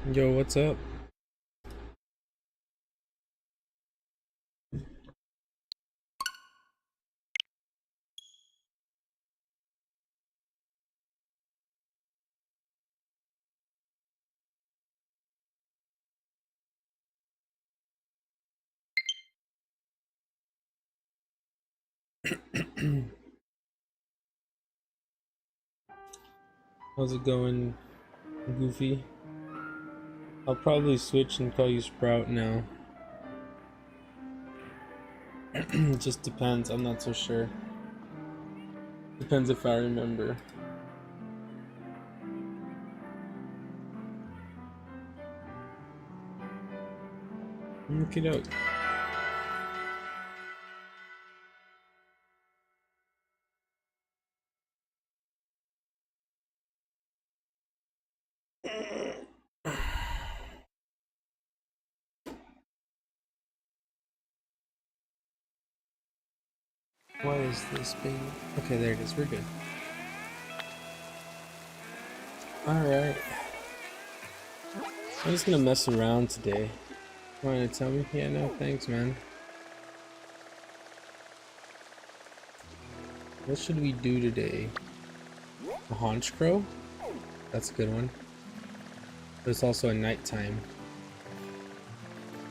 Yo, what's up? How's it going, Goofy? I'll probably switch and call you Sprout now. It just depends, I'm not so sure. Depends if I remember. Okie doke. Why is this being... Okay, there it is, we're good. Alright. I'm just gonna mess around today. Want to tell me? Yeah, no, thanks, man. What should we do today? A haunch crow? That's a good one. But it's also a nighttime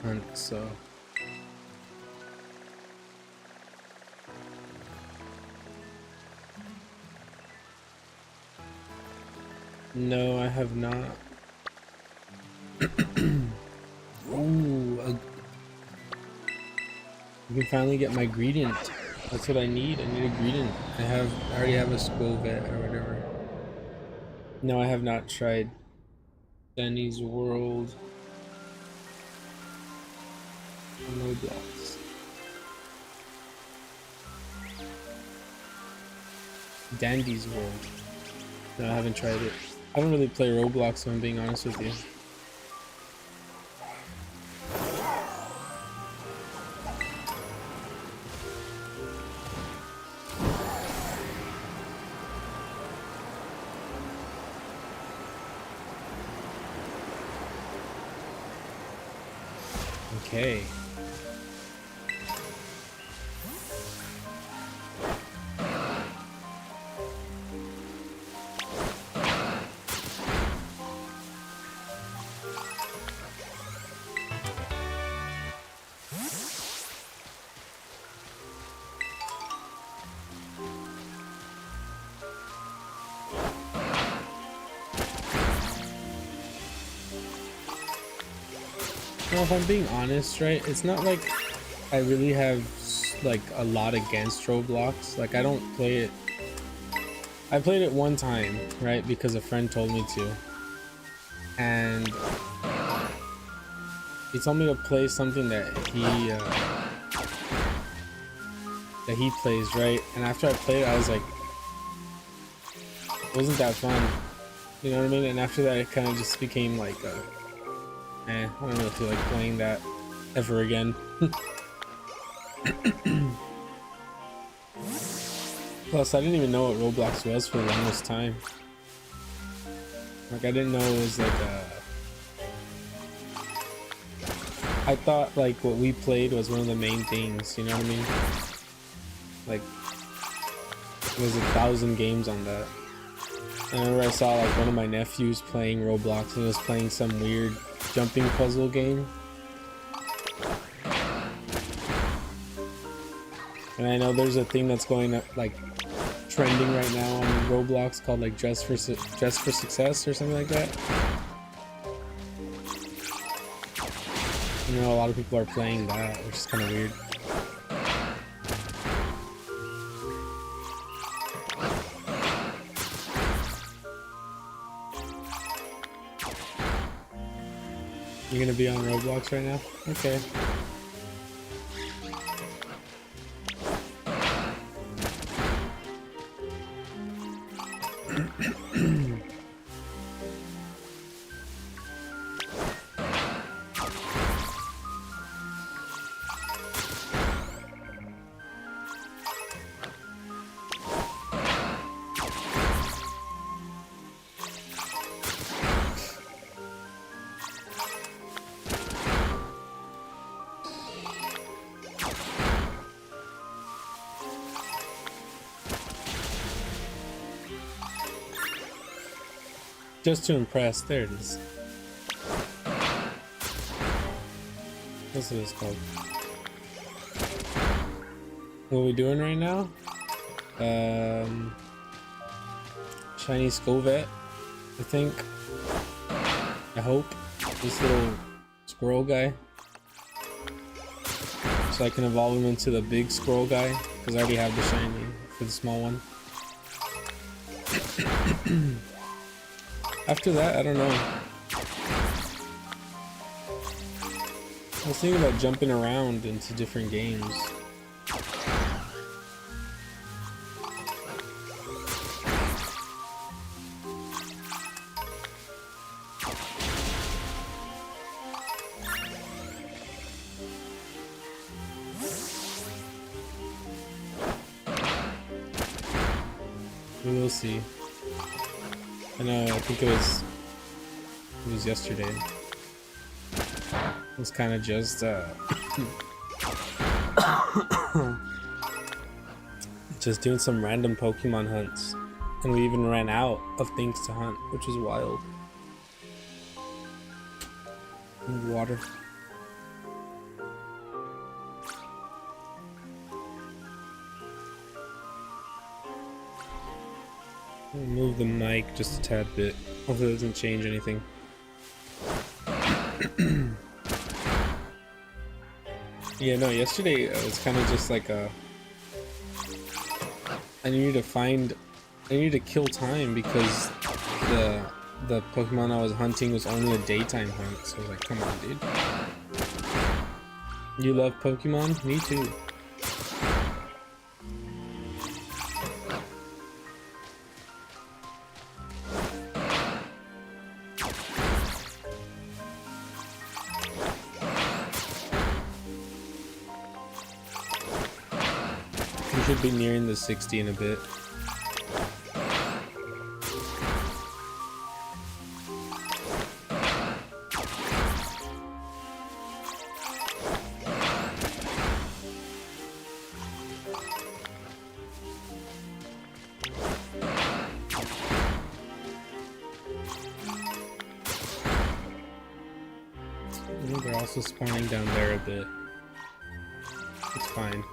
hunt, so... No, I have not. Ooh, you can finally get my gradient. That's what I need. I need a gradient. I already have a skull vet or whatever. No, I have not tried Danny's World. No blocks. Dandy's World. No, I haven't tried it. I don't really play Roblox, if I'm being honest with you. Okay. Well, if I'm being honest, right, it's not like I really have like a lot against Roblox. Like, I don't play it. I played it one time, right, because a friend told me to, and he told me to play something that he plays, right, and after I played it, I was like, it wasn't that fun, you know what I mean? And after that, it kind of just became like, I don't really feel like playing that ever again. Plus, I didn't even know what Roblox was for the longest time. Like, I didn't know it was like I thought like what we played was one of the main things, you know what I mean? Like, there was 1,000 games on that. I remember I saw like one of my nephews playing Roblox and he was playing some weird jumping puzzle game. And I know there's a thing that's going up, like trending right now on Roblox called like Dress for Success or something like that. You know, a lot of people are playing that, which is kind of weird. You're gonna be on Roblox right now? Okay. Just to impress. There it is. That's what it's called. What are we doing right now? Chinese Skovet, I think. I hope. This little squirrel guy. So I can evolve him into the big squirrel guy, because I already have the shiny for the small one. After that, I don't know. I was thinking about jumping around into different games. We will see. I know, I think it was yesterday. It was kind of just just doing some random Pokemon hunts, and we even ran out of things to hunt, which was wild. And water. I'll move the mic just a tad bit. Hopefully it doesn't change anything. Yeah, no, yesterday it was kind of just like a... I needed to kill time because the Pokemon I was hunting was only a daytime hunt, so I was like, come on, dude. You love Pokemon? Me too. We should be nearing the 60 in a bit. I think they're also spawning down there a bit. It's fine.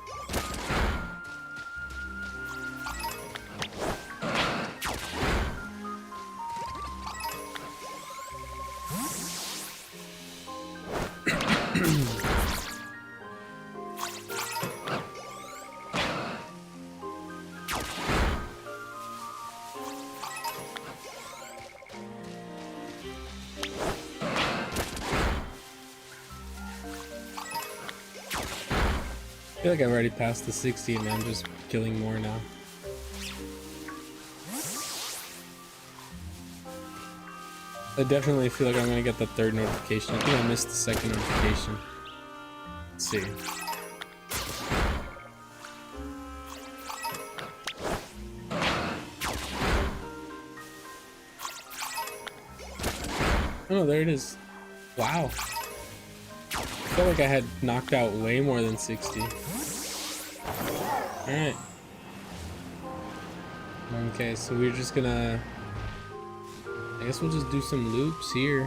I feel like I've already passed the 60 and I'm just killing more now. I definitely feel like I'm gonna get the third notification. I think I missed the second notification. Let's see. Oh, there it is. Wow. I felt like I had knocked out way more than 60. Alright. Okay, so we're just gonna... I guess we'll just do some loops here.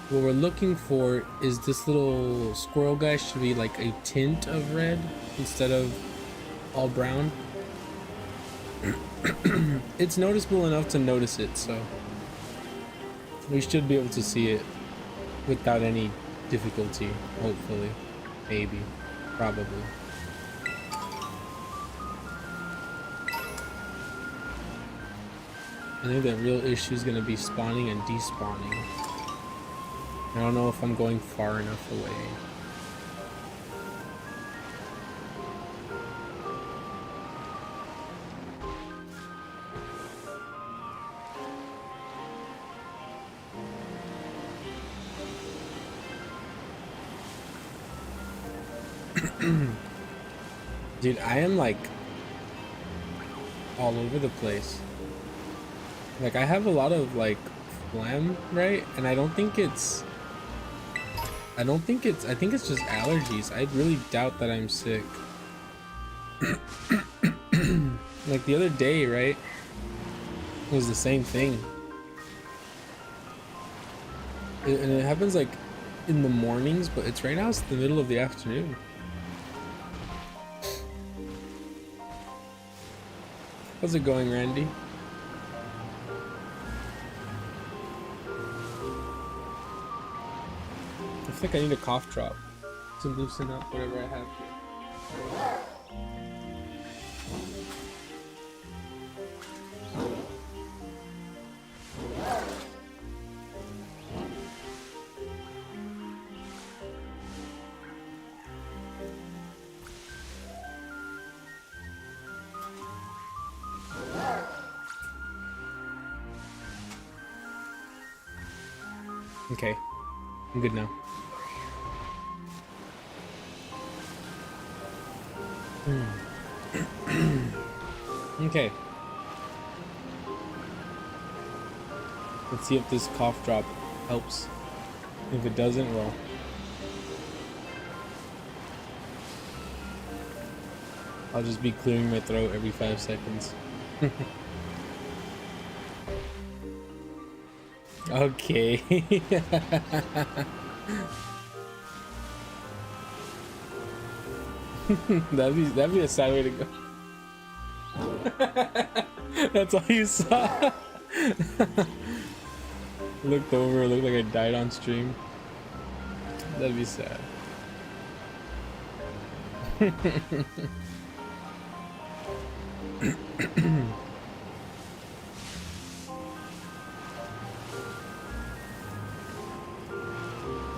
What we're looking for is this little squirrel guy should be like a tint of red instead of all brown. It's noticeable enough to notice it, so we should be able to see it without any difficulty, hopefully. Maybe. Probably. I think the real issue is going to be spawning and despawning. I don't know if I'm going far enough away. Dude, I am like all over the place. Like, I have a lot of like phlegm, right? And I think it's just allergies. I really doubt that I'm sick. Like the other day, right? It was the same thing. And it happens like in the mornings, but it's right now it's the middle of the afternoon. How's it going, Randy? I think I need a cough drop to loosen up whatever I have here. Okay, I'm good now. Okay. Let's see if this cough drop helps. If it doesn't, well, I'll just be clearing my throat every 5 seconds. Okay. that'd be a sad way to go. That's all you saw. Looked over, looked like I died on stream. That'd be sad.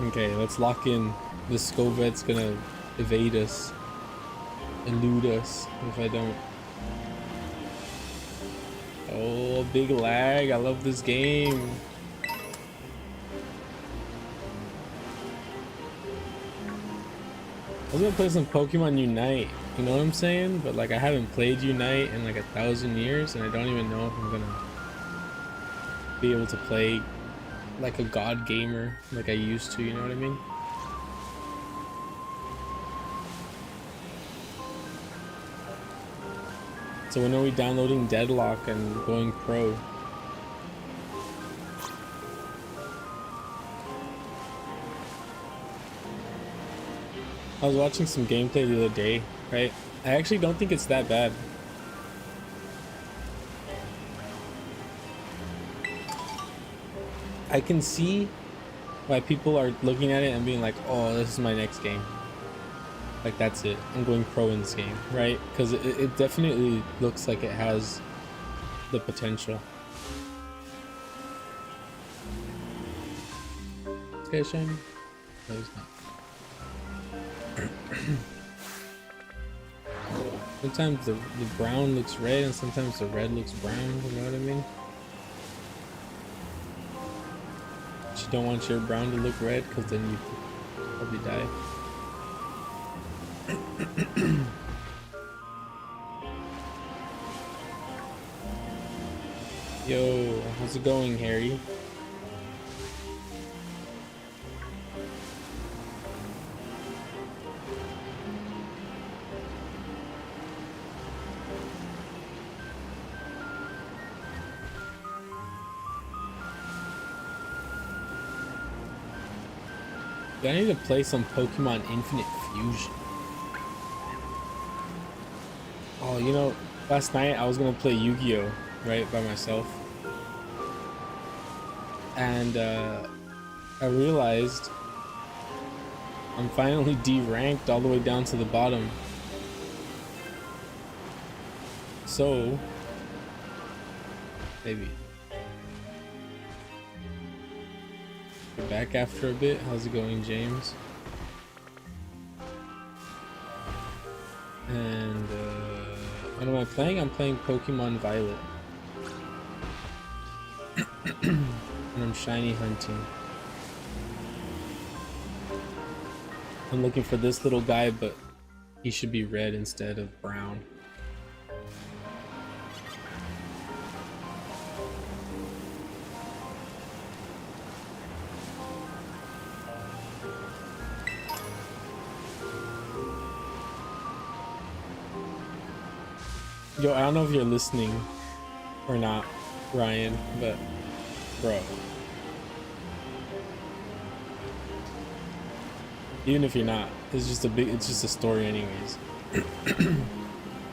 Okay, let's lock in. This Scovet's gonna evade us, elude us if I don't. Oh, big lag. I love this game. I was gonna play some Pokemon Unite, you know what I'm saying? But like I haven't played Unite in like 1,000 years and I don't even know if I'm gonna be able to play like a god gamer like I used to, you know what I mean? So when are we downloading Deadlock and going pro? I was watching some gameplay the other day, right? I actually don't think it's that bad. I can see why people are looking at it and being like, oh, this is my next game. Like, that's it. I'm going pro in this game, right? Because it definitely looks like it has the potential. This guy's shiny? No, he's not. Sometimes the brown looks red and sometimes the red looks brown, you know what I mean? But you don't want your brown to look red because then you probably die. Yo, how's it going, Harry? I need to play some Pokemon Infinite Fusion. Oh, you know, last night I was gonna play Yu-Gi-Oh! Right, by myself. And I realized I'm finally D-ranked all the way down to the bottom. So, maybe. Get back after a bit. How's it going, James? And what am I playing? I'm playing Pokemon Violet. And I'm shiny hunting. I'm looking for this little guy, but he should be red instead of brown. Yo, I don't know if you're listening or not, Ryan, but bro, Even if you're not, it's just a story anyways.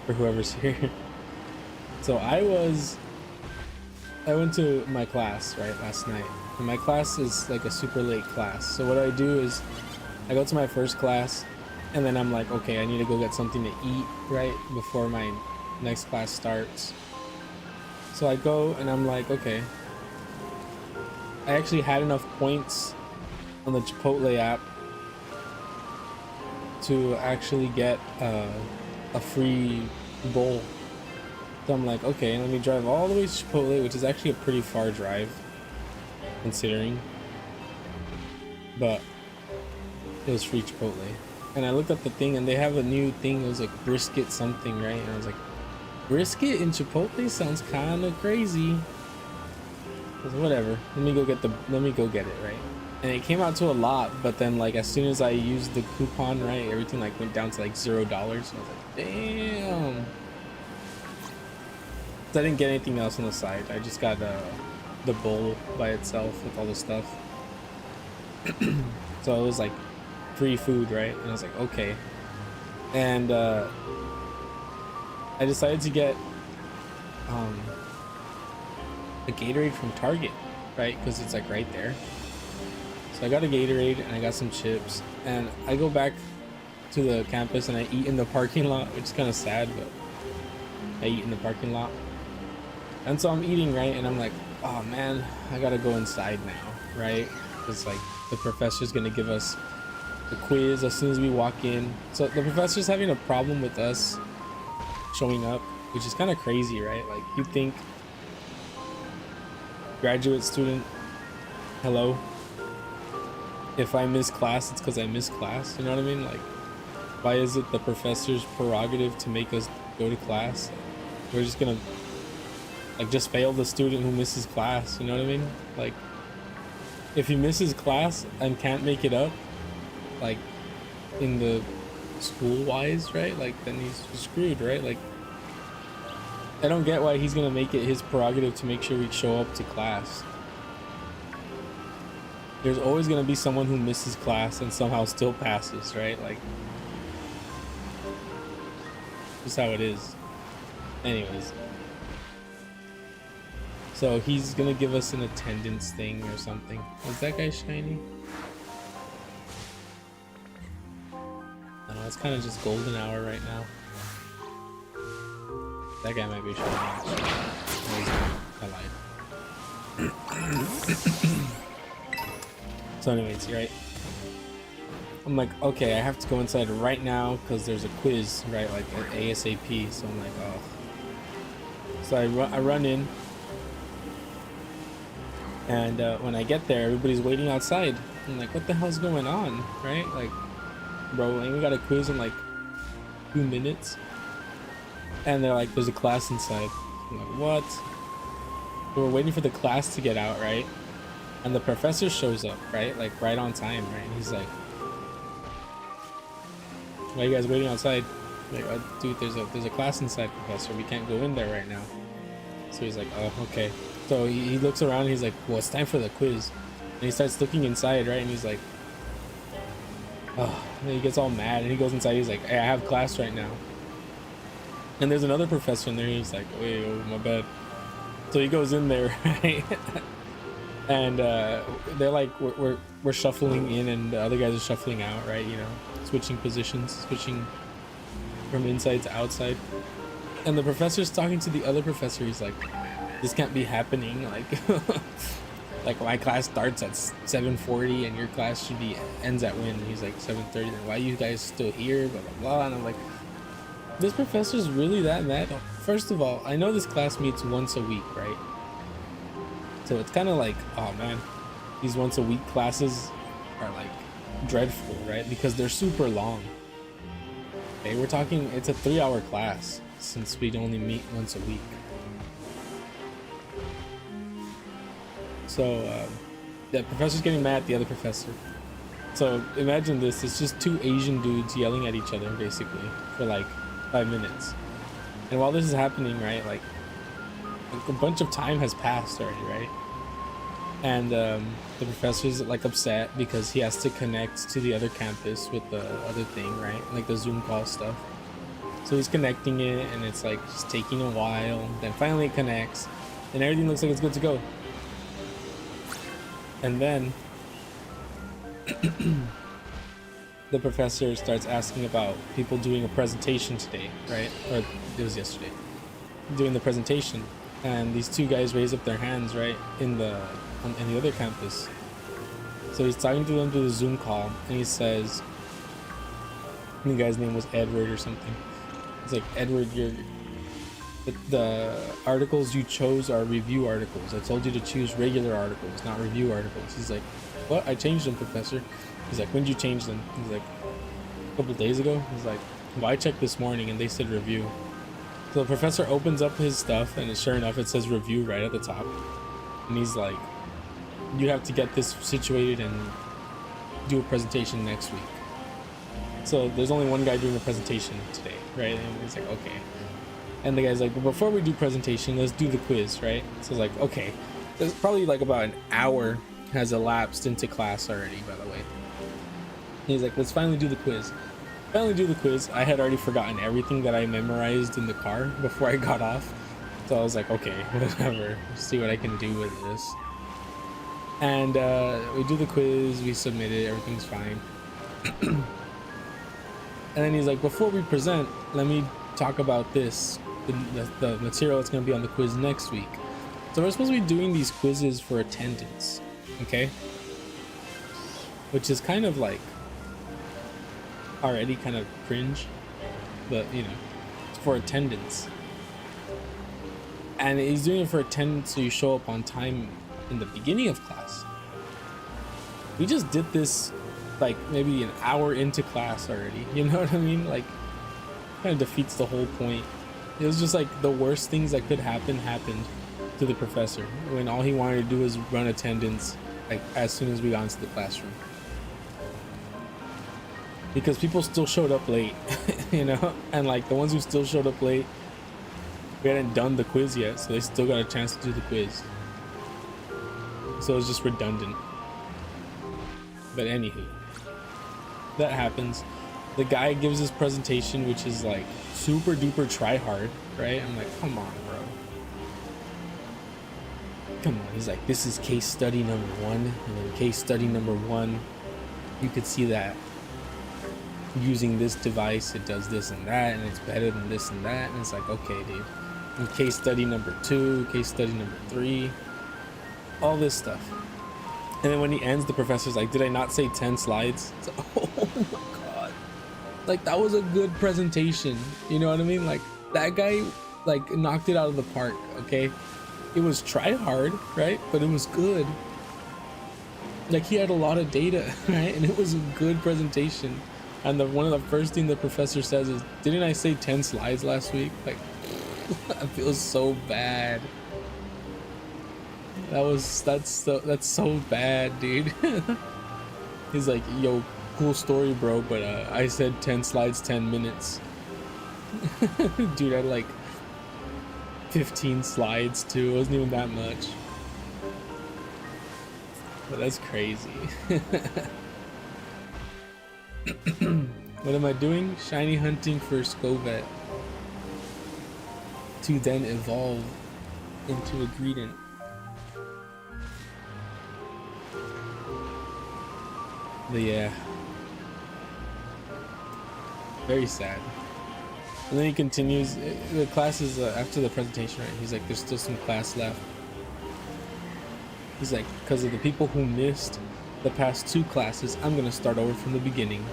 For whoever's here. So I went to my class, right, last night. And my class is like a super late class. So what I do is I go to my first class and then I'm like, okay, I need to go get something to eat, right, before my next class starts. So I go and I'm like, okay. I actually had enough points on the Chipotle app to actually get a free bowl. So I'm like, okay, let me drive all the way to Chipotle, which is actually a pretty far drive considering, but it was free Chipotle. And I looked at the thing and they have a new thing. It was like brisket something, right? And I was like, brisket in Chipotle sounds kind of crazy. Whatever, let me go get it, right? And it came out to a lot, but then like as soon as I used the coupon, right, everything like went down to like $0. And I was like, damn. So I didn't get anything else on the side. I just got the bowl by itself with all the stuff. So it was like free food, right? And I was like, okay. And I decided to get a Gatorade from Target, right? Because it's like right there. So I got a Gatorade and I got some chips, and I go back to the campus and I eat in the parking lot, which is kind of sad, but I eat in the parking lot. And so I'm eating, right, and I'm like, oh man, I gotta go inside now, right? Because like the professor's gonna give us the quiz as soon as we walk in. So the professor's having a problem with us showing up, which is kind of crazy, right? Like you think, graduate student, hello, if I miss class, it's because I miss class, you know what I mean? Like, why is it the professor's prerogative to make us go to class? We're just gonna like just fail the student who misses class, you know what I mean? Like, if he misses class and can't make it up, like in the school wise, right, like then he's screwed, right? Like, I don't get why he's gonna make it his prerogative to make sure we show up to class. There's always gonna be someone who misses class and somehow still passes, right? Like, just how it is. Anyways, so he's gonna give us an attendance thing or something. Is that guy shiny? I don't know, it's kind of just golden hour right now. That guy might be shiny actually. I lied. So anyways, right, I'm like, okay, I have to go inside right now because there's a quiz, right, like ASAP. So I'm like, oh. So I run in, and when I get there, everybody's waiting outside. I'm like, what the hell's going on, right? Like, bro, and we got a quiz in like 2 minutes, and they're like, there's a class inside. I'm like, what? So we're waiting for the class to get out, right? And the professor shows up, right? Like right on time, right? And he's like, why are you guys waiting outside? Like, dude, there's a class inside, professor. We can't go in there right now. So he's like, oh, okay. So he looks around and he's like, well, it's time for the quiz. And he starts looking inside, right? And he's like, oh, and he gets all mad and he goes inside. He's like, hey, I have class right now. And there's another professor in there. And he's like, wait, oh, my bad. So he goes in there, right? And they're like, we're shuffling in and the other guys are shuffling out, right? You know, switching positions, switching from inside to outside. And the professor's talking to the other professor. He's like, this can't be happening. Like, like my class starts at 7:40 and your class should be ends at when? And he's like 7:30. Then why are you guys still here? Blah, blah, blah. And I'm like, this professor's really that mad? First of all, I know this class meets once a week, right? So it's kind of like, oh man, these once a week classes are like dreadful, right? Because they're super long. Okay, we're talking, it's a 3-hour class since we'd only meet once a week. So the professor's getting mad at the other professor. So imagine this, it's just 2 Asian dudes yelling at each other basically for like 5 minutes. And while this is happening, right, like a bunch of time has passed already, right? and the professor's like upset because he has to connect to the other campus with the other thing, right? Like the Zoom call stuff. So he's connecting it, and it's like just taking a while. Then finally it connects, and everything looks like it's good to go. And then the professor starts asking about people doing a presentation today, right? Or it was yesterday, doing the presentation, and these two guys raise up their hands, right, in the other campus. So he's talking to them through the Zoom call, and he says, the guy's name was Edward or something. It's like, Edward, the articles you chose are review articles. I told you to choose regular articles, not review articles. He's like, what? I changed them, professor. He's like, when did you change them? He's like, a couple days ago. He's like, well, I checked this morning and they said review. So the professor opens up his stuff, and sure enough, it says review right at the top. And he's like, you have to get this situated and do a presentation next week. So there's only one guy doing the presentation today, right? And he's like, okay. And the guy's like, well, before we do presentation, let's do the quiz, right? So it's like, okay. There's probably like about an hour has elapsed into class already, by the way. And he's like, let's finally do the quiz. I had already forgotten everything that I memorized in the car before I got off. So I was like, okay, whatever. See what I can do with this. And we do the quiz, we submit it, everything's fine. And then he's like, before we present, let me talk about this, the material that's going to be on the quiz next week. So we're supposed to be doing these quizzes for attendance, okay? Which is kind of like already kind of cringe, but you know, it's for attendance. And he's doing it for attendance so you show up on time in the beginning of class. We just did this like maybe an hour into class already, you know what I mean? Like, kind of defeats the whole point. It was just like the worst things that could happen happened to the professor when all he wanted to do was run attendance like as soon as we got into the classroom, because people still showed up late. You know, and like the ones who still showed up late, we hadn't done the quiz yet, so they still got a chance to do the quiz. So it's just redundant. But anywho, that happens. The guy gives his presentation, which is like super duper try hard, right? I'm like, come on, bro. Come on. He's like, this is case study number 1. And then case study number 1, you could see that using this device, it does this and that, and it's better than this and that. And it's like, okay, dude. And case study number 2, case study number 3, all this stuff. And then when he ends, the professor's like, did I not say 10 slides? It's like, oh my God. Like, that was a good presentation. You know what I mean? Like, that guy, like, knocked it out of the park, okay? It was try hard, right? But it was good. Like, he had a lot of data, right? And it was a good presentation. And one of the first thing the professor says is, didn't I say 10 slides last week? Like, I feel so bad. That's so bad, dude. He's like, yo, cool story, bro, but I said 10 slides, 10 minutes. Dude, I had like 15 slides too. It wasn't even that much. But that's crazy. What am I doing? Shiny hunting for Scovet to then evolve into a Greedent. But yeah, very sad. And then he continues, the class is after the presentation, right? He's like, there's still some class left. He's like, because of the people who missed the past 2 classes, I'm gonna start over from the beginning.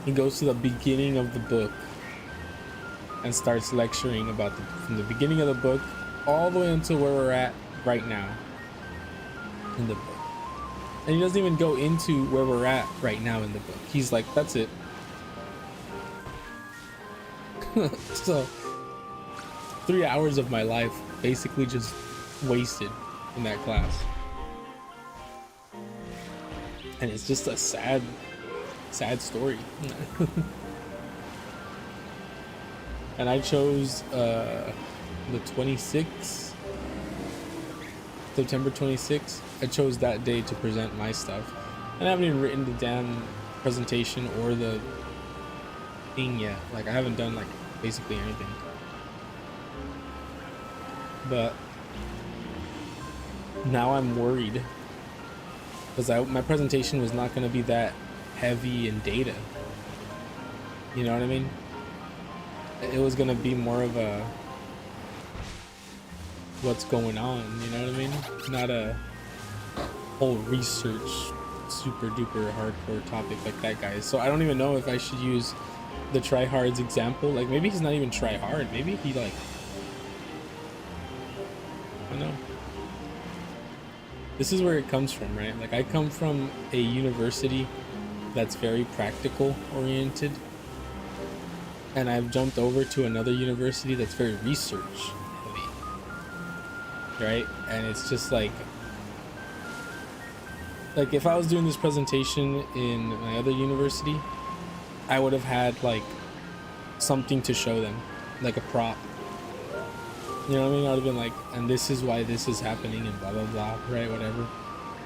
He goes to the beginning of the book and starts lecturing about from the beginning of the book all the way until where we're at right now in the book. And he doesn't even go into where we're at right now in the book. He's like, that's it. So 3 hours of my life basically just wasted in that class. And it's just a sad story. And I chose the 26th September 26th, I chose that day to present my stuff. And I haven't even written the damn presentation or the thing yet. Like, I haven't done like basically anything. But now I'm worried because my presentation was not going to be that heavy in data. You know what I mean? It was going to be more of a what's going on, you know what I mean? Not a whole research super duper hardcore topic like that, guys. So I don't even know if I should use the tryhard's example. Like, maybe he's not even try hard. Maybe he like, I don't know. This is where it comes from, right? Like, I come from a university that's very practical oriented, and I've jumped over to another university that's very research heavy, right? And it's just like if I was doing this presentation in my other university, I would have had like something to show them, like a prop. You know what I mean? I would have been like, and this is why this is happening and blah blah blah, right? Whatever.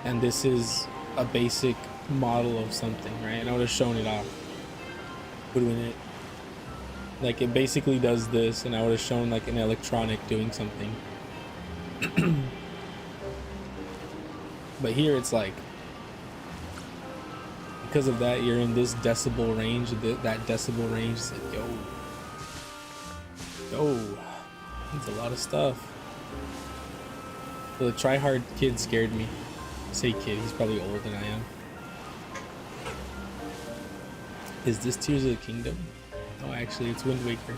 And this is a basic model of something, right? And I would have shown it off, doing it. Like, it basically does this, and I would have shown like an electronic doing something. But here it's like, because of that, you're in this decibel range. That decibel range is like, yo, that's a lot of stuff. So the try-hard kid scared me. I say kid, he's probably older than I am. Is this Tears of the Kingdom? No, actually, it's Wind Waker.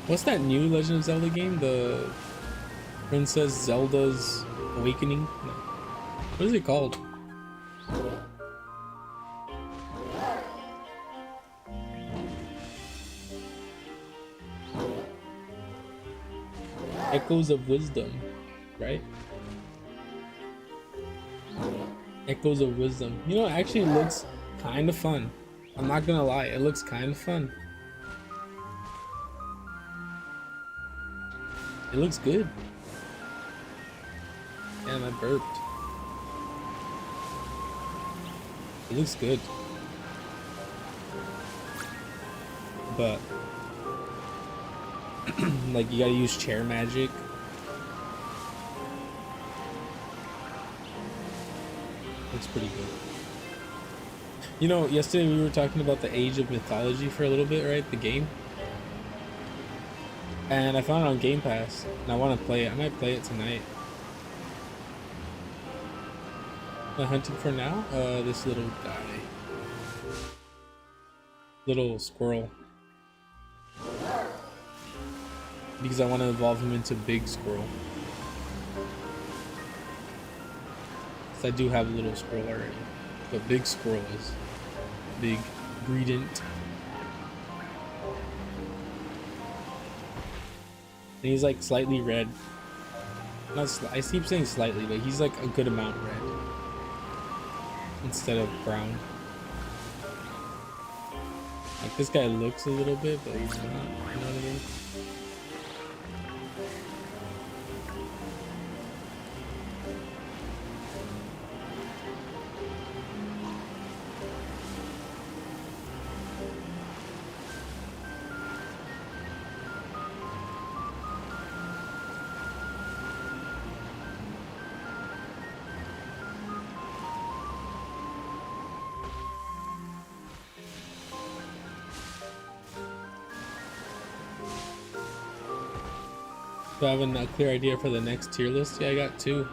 What's that new Legend of Zelda game? The Princess Zelda's Awakening? No. What is it called? Echoes of Wisdom, right? Echoes of Wisdom. You know, it actually looks kind of fun. I'm not gonna lie, it looks kind of fun. It looks good. Damn, I burped. It looks good. But like, you gotta use chair magic. Looks pretty good. You know, yesterday we were talking about the Age of Mythology for a little bit, right? The game. And I found it on Game Pass, and I want to play it. I might play it tonight. Am I hunting for now? This little guy. Little squirrel. Because I want to evolve him into Big Squirrel. So I do have a little squirrel already. But Big Squirrel is big, greedent. And he's like slightly red. I keep saying slightly, but he's like a good amount red instead of brown. Like, this guy looks a little bit, but he's not. You know what I mean? Do I have a clear idea for the next tier list? Yeah, I got two.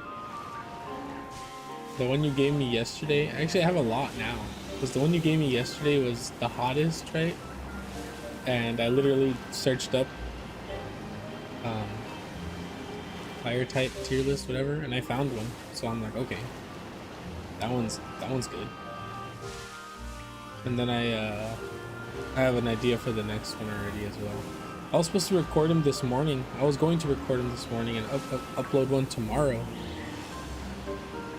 The one you gave me yesterday, actually I have a lot now, because the one you gave me yesterday was the hottest, right? And I literally searched up fire type tier list, whatever, and I found one. So I'm like, okay, that one's good. And then I have an idea for the next one already as well. I was supposed to record him this morning. I was going to record him this morning and upload one tomorrow.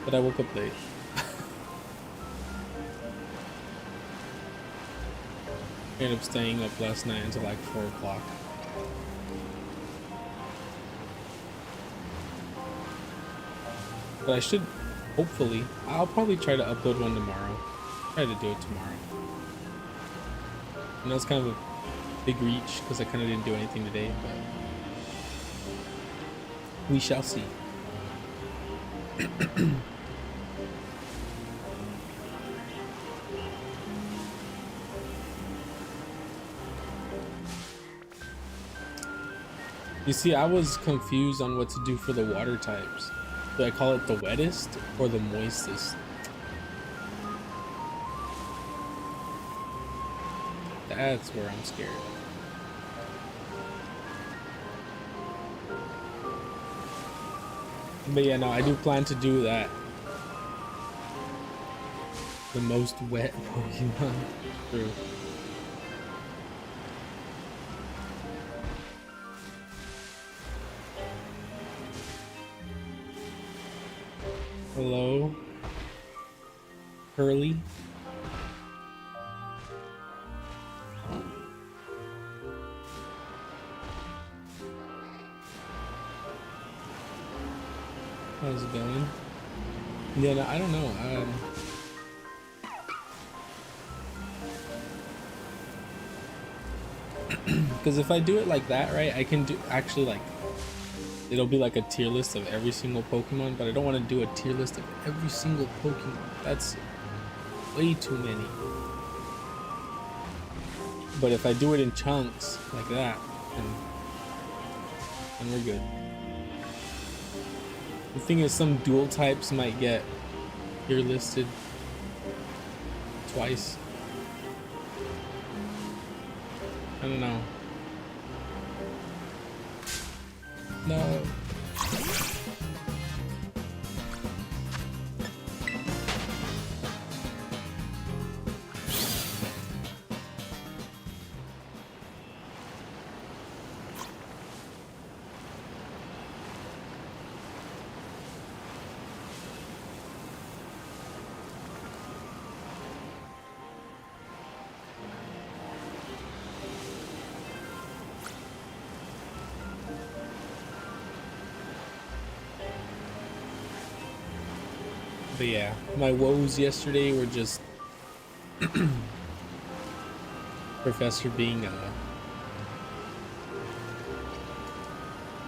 But I woke up late. I ended up staying up last night until like 4 o'clock. But I should, hopefully, I'll probably try to upload one tomorrow. Try to do it tomorrow. And that's kind of a big reach because I kind of didn't do anything today, but we shall see. You see, I was confused on what to do for the water types. Do I call it the wettest or the moistest? That's where I'm scared. But yeah, no, I do plan to do that. The most wet Pokemon. True. Hello, Curly. How's it going? Yeah, no, I don't know. Because if I do it like that, right, I can do actually like it'll be like a tier list of every single Pokemon, but I don't want to do a tier list of every single Pokemon. That's way too many. But if I do it in chunks like that, then we're good. The thing is, some dual types might get tier listed twice. I don't know. No. But yeah, my woes yesterday were just Professor being I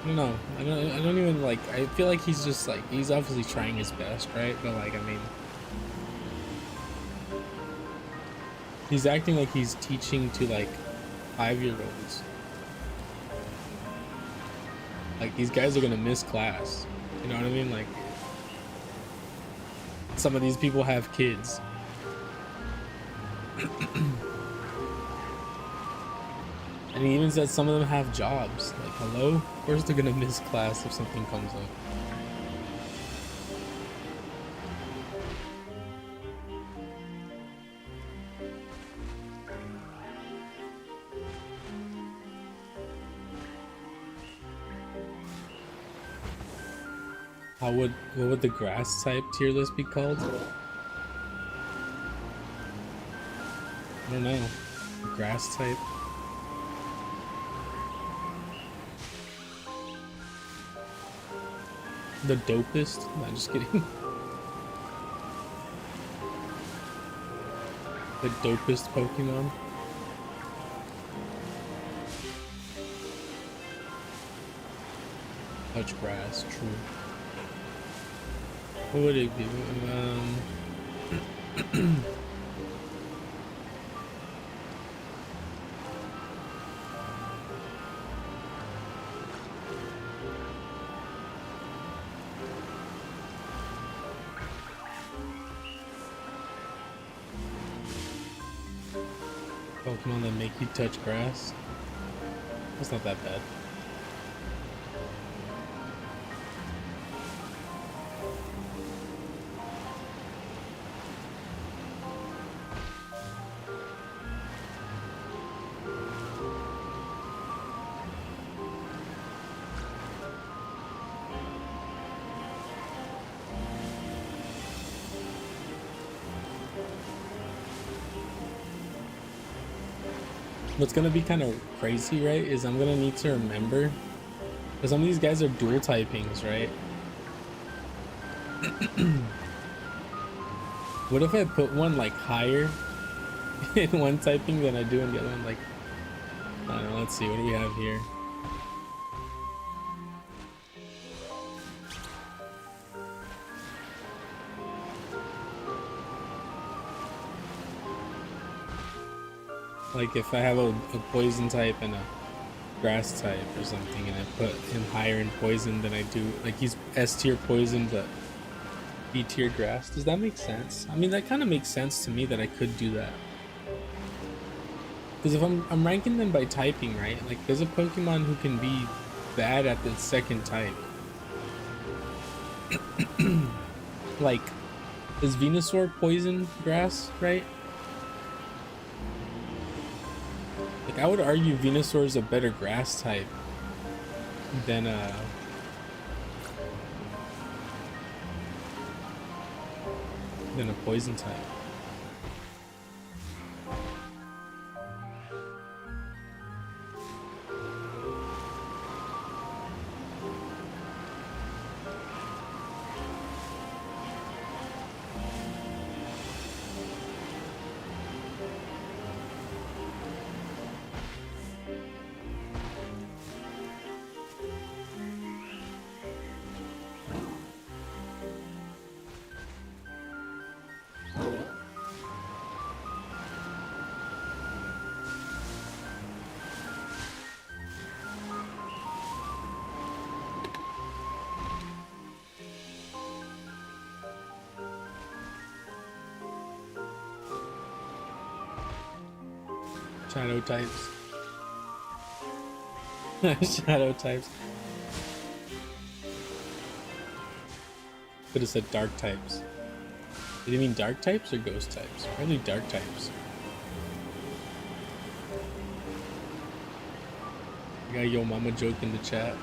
don't know. I don't even like. I feel like he's just like he's obviously trying his best, right? But like, I mean, he's acting like he's teaching to like 5-year-olds. Like these guys are gonna miss class. You know what I mean? Like. Some of these people have kids. And he even said some of them have jobs. Like, hello? Of course they're gonna miss class if something comes up. What would the grass type tier list be called? I don't know. Grass type. The dopest? No, just kidding. The dopest Pokemon. Touch grass, true. What would it be? Pokemon that make you touch grass? That's not that bad. What's gonna be kind of crazy, right, is I'm gonna need to remember, because some of these guys are dual typings, right? What if I put one like higher in one typing than I do in the other one? Like, I don't know, let's see, what do we have here? Like if I have a poison type and a grass type or something, and I put him higher in poison than I do, like he's S tier poison but B tier grass. Does that make sense? I mean, that kind of makes sense to me that I could do that. Because if I'm ranking them by typing, right? Like there's a Pokemon who can be bad at the second type. Like, is Venusaur poison grass, right? Like I would argue Venusaur is a better grass type than a poison type. Shadow types. Shadow types. But it said dark types. Did it mean dark types or ghost types? Probably dark types. I got Yo Mama joke in the chat.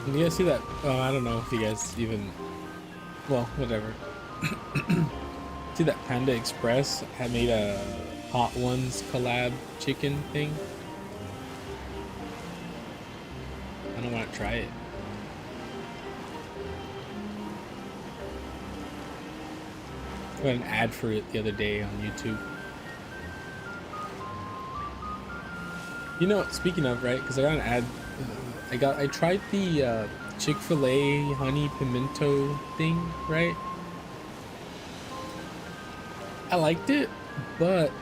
You guys see that? Oh, I don't know if you guys even. Well, whatever. See that Panda Express had made a Hot Ones collab chicken thing? I don't want to try it. I got an ad for it the other day on YouTube. You know, speaking of, right? Because I got an ad. I tried the Chick-fil-A honey pimento thing, right? I liked it, but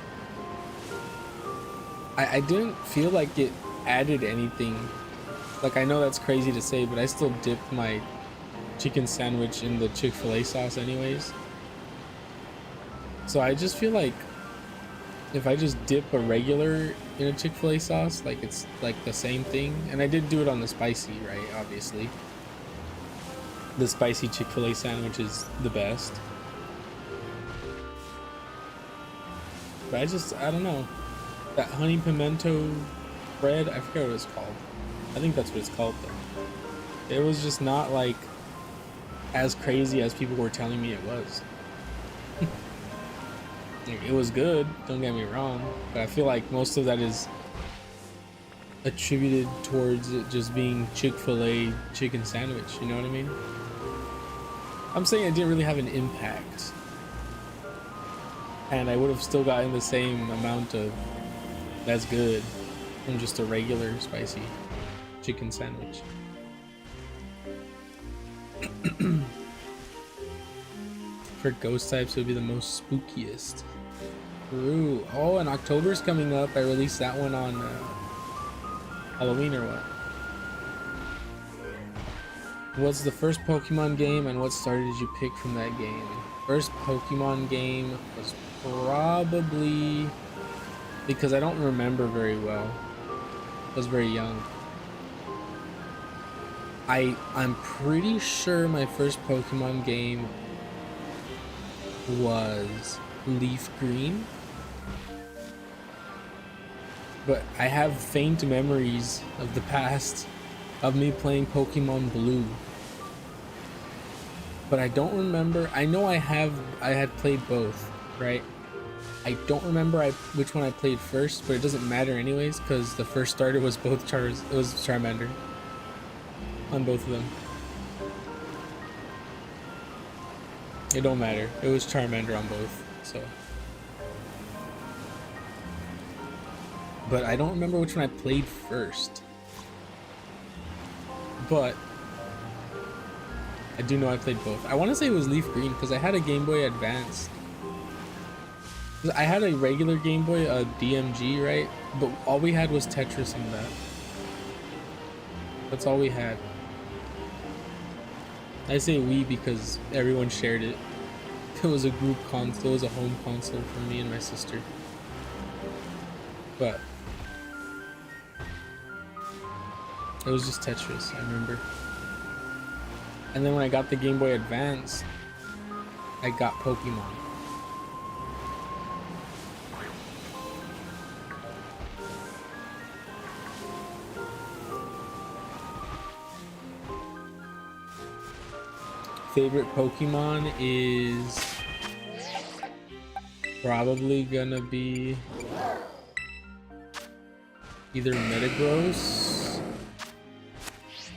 I didn't feel like it added anything. Like, I know that's crazy to say, but I still dipped my chicken sandwich in the Chick-fil-A sauce anyways. So I just feel like if I just dip a regular in a Chick-fil-A sauce, like it's like the same thing. And I did do it on the spicy, right? Obviously. The spicy Chick-fil-A sandwich is the best. But I don't know. That honey pimento bread, I forget what it's called. I think that's what it's called though. It was just not like as crazy as people were telling me it was. It was good, don't get me wrong, but I feel like most of that is attributed towards it just being Chick-fil-A chicken sandwich, you know what I mean? I'm saying it didn't really have an impact, and I would have still gotten the same amount of that's good from just a regular spicy chicken sandwich. For ghost types, it would be the most spookiest. Ooh. Oh, and October's coming up. I released that one on Halloween or what? What's the first Pokemon game and what starter did you pick from that game? First Pokemon game was probably, because I don't remember very well. I was very young. I'm pretty sure my first Pokemon game was leaf green, but I have faint memories of the past of me playing Pokemon Blue. But I don't remember. I know I had played both, right? I don't remember which one I played first, but it doesn't matter anyways because the first starter was both It was Charmander on both of them. It don't matter. It was Charmander on both, so. But I don't remember which one I played first. But I do know I played both. I want to say it was Leaf Green because I had a Game Boy Advance. I had a regular Game Boy, a DMG, right? But all we had was Tetris on that. That's all we had. I say we because everyone shared it. It was a group console. It was a home console for me and my sister. But it was just Tetris, I remember. And then when I got the Game Boy Advance, I got Pokemon. Favorite Pokemon is probably gonna be either Metagross.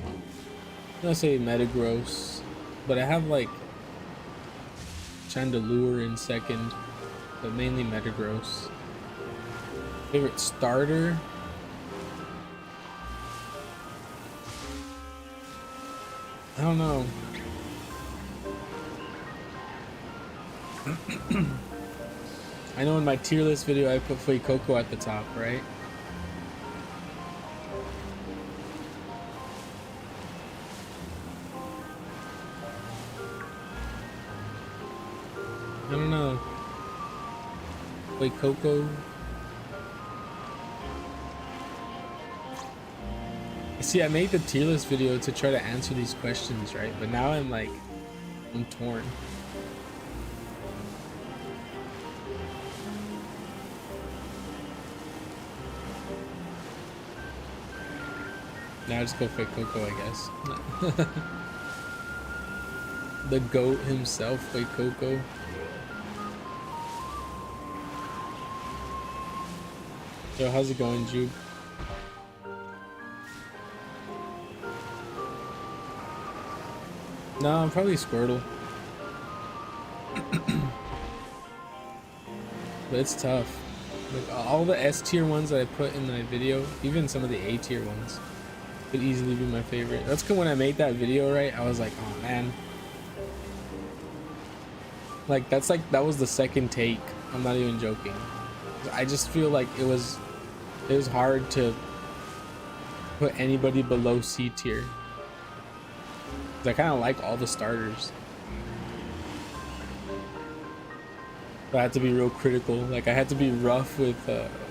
I'm gonna say Metagross, but I have like Chandelure in second, but mainly Metagross. Favorite starter? I don't know. I know in my tier list video I put Fuecoco at the top, right? I don't know. Fuecoco. See, I made the tier list video to try to answer these questions, right? But now I'm torn. Now I just go Fuecoco, I guess. The GOAT himself, Fuecoco. Yo, how's it going, Jube? No, I'm probably Squirtle. But it's tough. Like, all the S tier ones that I put in my video, even some of the A tier ones, could easily be my favorite. That's good. When I made that video, right, I was like, oh man. Like, that was the second take. I'm not even joking. I just feel like it was hard to put anybody below C tier. I kind of like all the starters. But I had to be real critical. Like, I had to be rough with,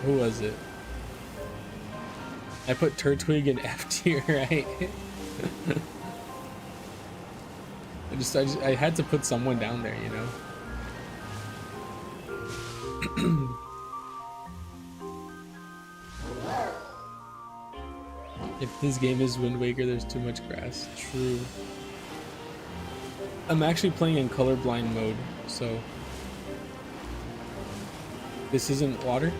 who was it? I put Turtwig in F tier, right? I had to put someone down there, you know? If this game is Wind Waker, there's too much grass. True. I'm actually playing in colorblind mode, so this isn't water.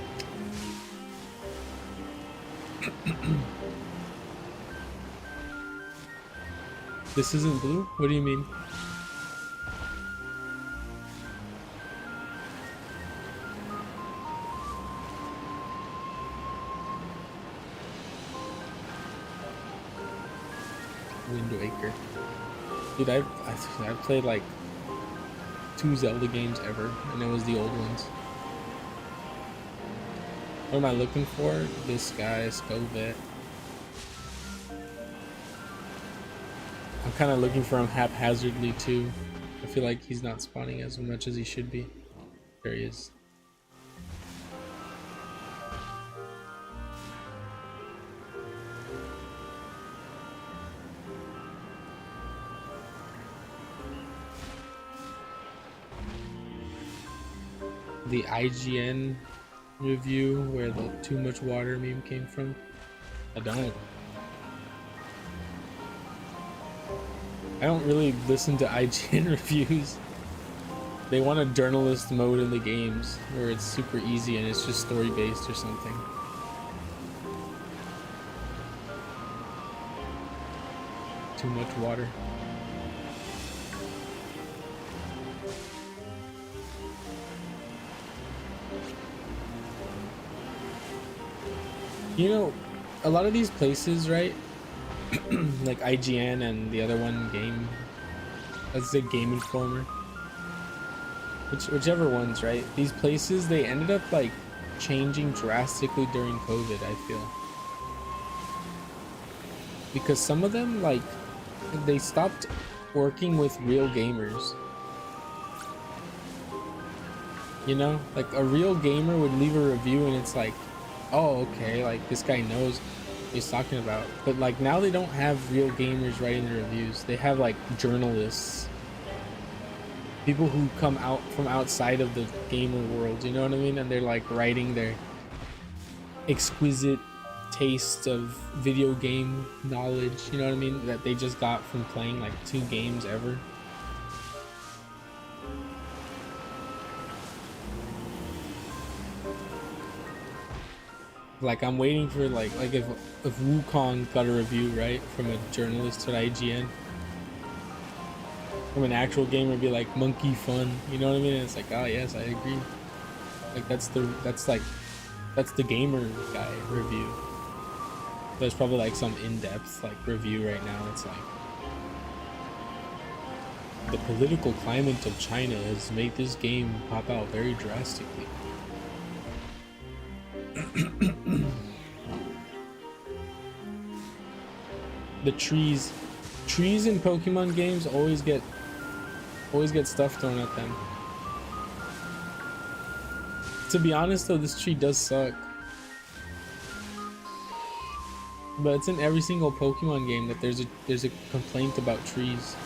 This isn't blue? What do you mean? Wind Waker. Dude, I've played like 2 Zelda games ever, and it was the old ones. What am I looking for? This guy, Skovet. I'm kind of looking for him haphazardly too. I feel like he's not spawning as much as he should be. There he is. the IGN review where the too much water meme came from? I don't. I don't really listen to IGN reviews. They want a journalist mode in the games where it's super easy and it's just story based or something. Too much water. You know, a lot of these places, right? Like IGN and the other one, Game, let's say Game Informer, whichever ones, right? These places, they ended up like changing drastically during COVID, I feel, because some of them, like, they stopped working with real gamers. You know, like a real gamer would leave a review and it's like, oh, okay, like this guy knows what he's talking about. But like now they don't have real gamers writing the reviews. They have like journalists, people who come out from outside of the gamer world, you know what I mean? And they're like writing their exquisite taste of video game knowledge, you know what I mean, that they just got from playing like 2 games ever. Like I'm waiting for like if Wukong got a review, right, from a journalist at IGN, from an actual gamer, be like monkey fun, you know what I mean? And it's like, oh yes, I agree. Like that's the gamer guy review. There's probably like some in-depth like review right now. It's like, the political climate of China has made this game pop out very drastically. The trees in Pokemon games always get stuff thrown at them. To be honest though, this tree does suck. But it's in every single Pokemon game that there's a complaint about trees.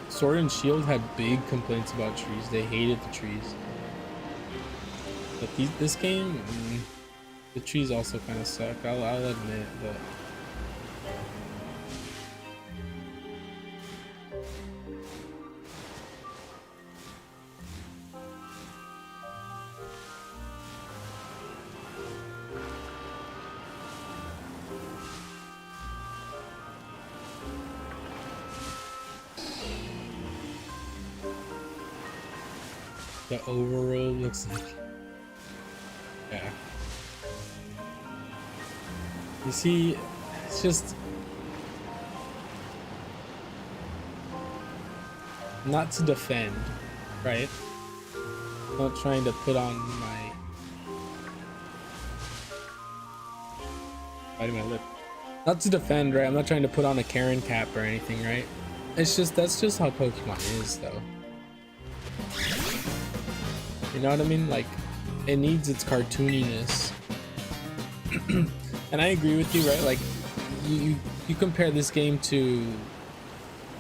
Sword and Shield had big complaints about trees. They hated the trees. But this game, the trees also kind of suck. I'll admit, but the overall looks like, yeah. You see, it's just not to defend, right? I'm not trying to put on my biting my lip. Not to defend, right? I'm not trying to put on a Karen cap or anything, right? It's just, that's just how Pokemon is, though. You know what I mean? Like, it needs its cartooniness. And I agree with you, right? Like, you compare this game to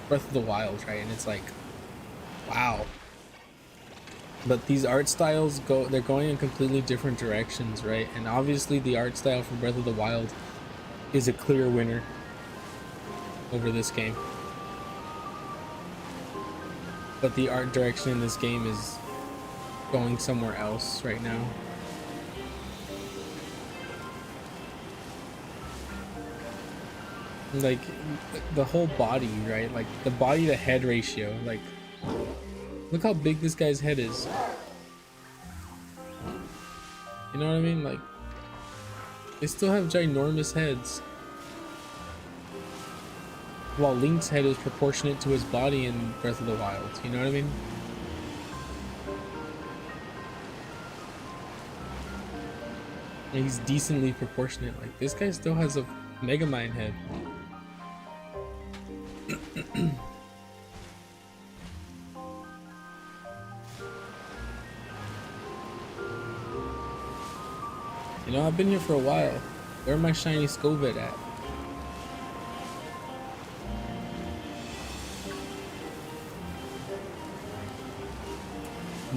Breath of the Wild, right? And it's like, wow. But these art styles they're going in completely different directions, right? And obviously the art style from Breath of the Wild is a clear winner over this game. But the art direction in this game is going somewhere else right now. Like the whole body, right? Like the body to head ratio, like look how big this guy's head is. You know what I mean? Like they still have ginormous heads, while Link's head is proportionate to his body in Breath of the Wild. You know what I mean? And he's decently proportionate. Like this guy still has a Megamind head. You know, I've been here for a while. Where my shiny Scovet at?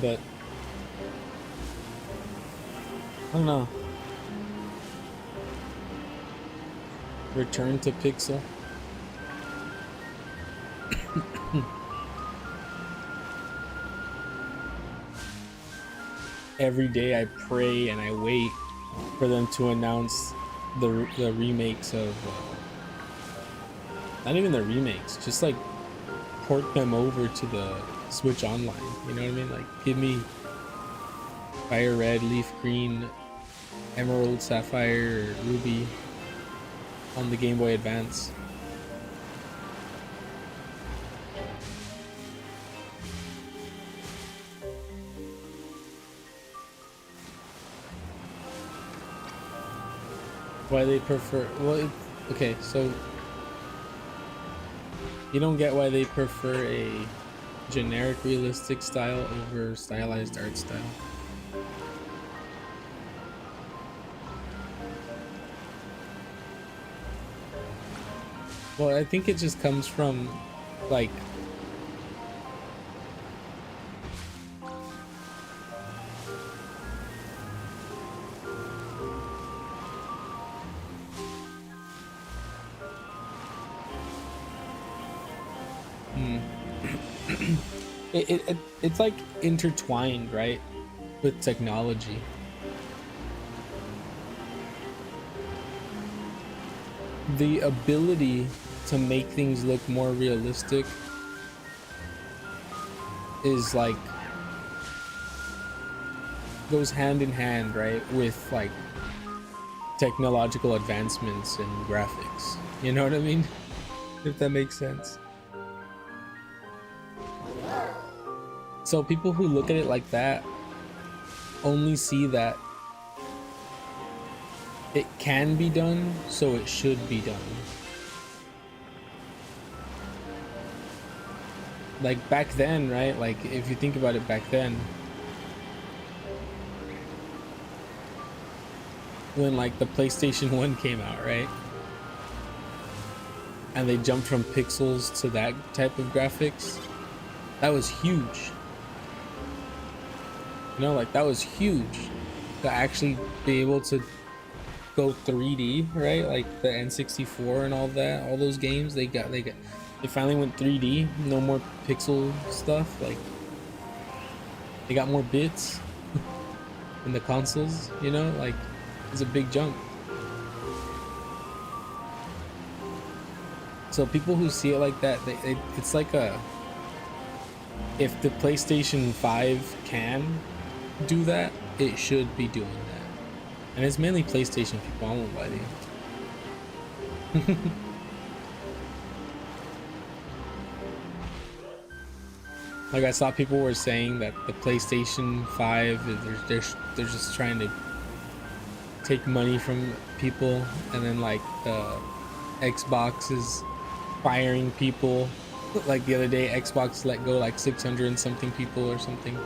but I don't know. Return to Pixel. Every day I pray and I wait for them to announce the remakes of not even the remakes, just like port them over to the Switch Online. You know what I mean? Like give me Fire Red, Leaf Green, Emerald, Sapphire, Ruby on the Game Boy Advance. Why they prefer, well, okay, so you don't get why they prefer a generic realistic style over stylized art style. Well, I think it just comes from like it's like intertwined, right, with technology. The ability to make things look more realistic is like goes hand in hand, right, with like technological advancements in graphics. You know what I mean? If that makes sense. So people who look at it like that only see that it can be done, so it should be done. Like back then, right? Like if you think about it back then, when like the PlayStation 1 came out, right? And they jumped from pixels to that type of graphics, that was huge. You know, like that was huge to actually be able to go 3D, right? Like the N64 and all that, all those games, they finally went 3D, no more pixel stuff. Like they got more bits in the consoles, you know, like it's a big jump. So people who see it like that, it's like if the PlayStation 5 can do that, it should be doing that. And it's mainly PlayStation people, I won't lie to you. Like I saw people were saying that the PlayStation 5, they're just trying to take money from people, and then like the Xbox is firing people. Like the other day, Xbox let go like 600 and something people or something.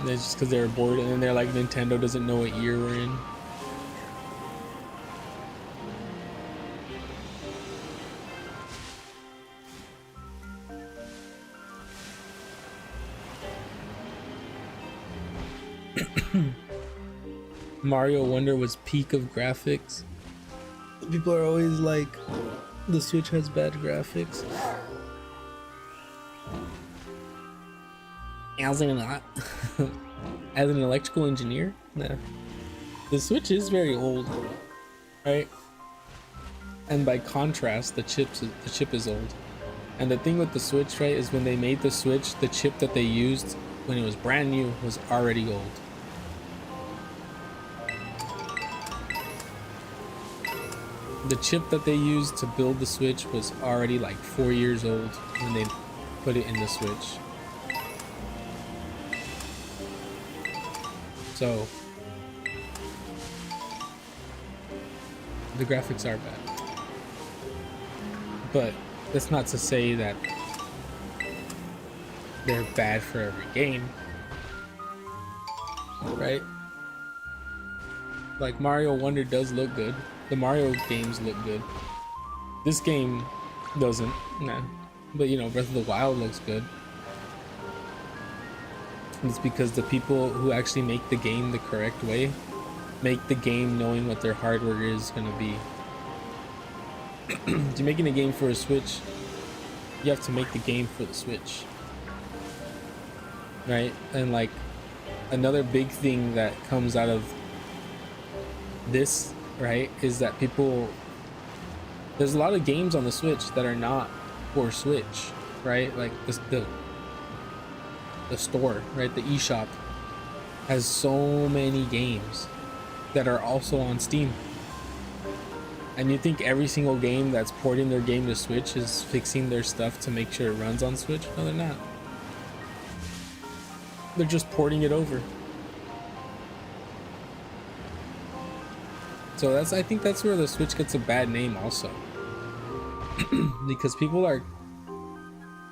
And it's just because they were bored, and then they're like, Nintendo doesn't know what year we're in. Mario Wonder was peak of graphics. People are always like, the Switch has bad graphics. As an electrical engineer, nah. The Switch is very old, right? And by contrast, the chip is old. And the thing with the Switch, right, is when they made the Switch, the chip that they used when it was brand new was already old. The chip that they used to build the Switch was already like 4 years old when they put it in the Switch. So the graphics are bad, but that's not to say that they're bad for every game, right? Like Mario Wonder does look good. The Mario games look good. This game doesn't, nah. But you know, Breath of the Wild looks good. It's because the people who actually make the game the correct way make the game knowing what their hardware is gonna be. If you're making a game for a Switch, you have to make the game for the Switch, right? And like another big thing that comes out of this, right, is that there's a lot of games on the Switch that are not for Switch, right? Like the store, right, the eShop has so many games that are also on Steam. And you think every single game that's porting their game to Switch is fixing their stuff to make sure it runs on Switch? No, they're not. They're just porting it over. So I think that's where the Switch gets a bad name also. Because people are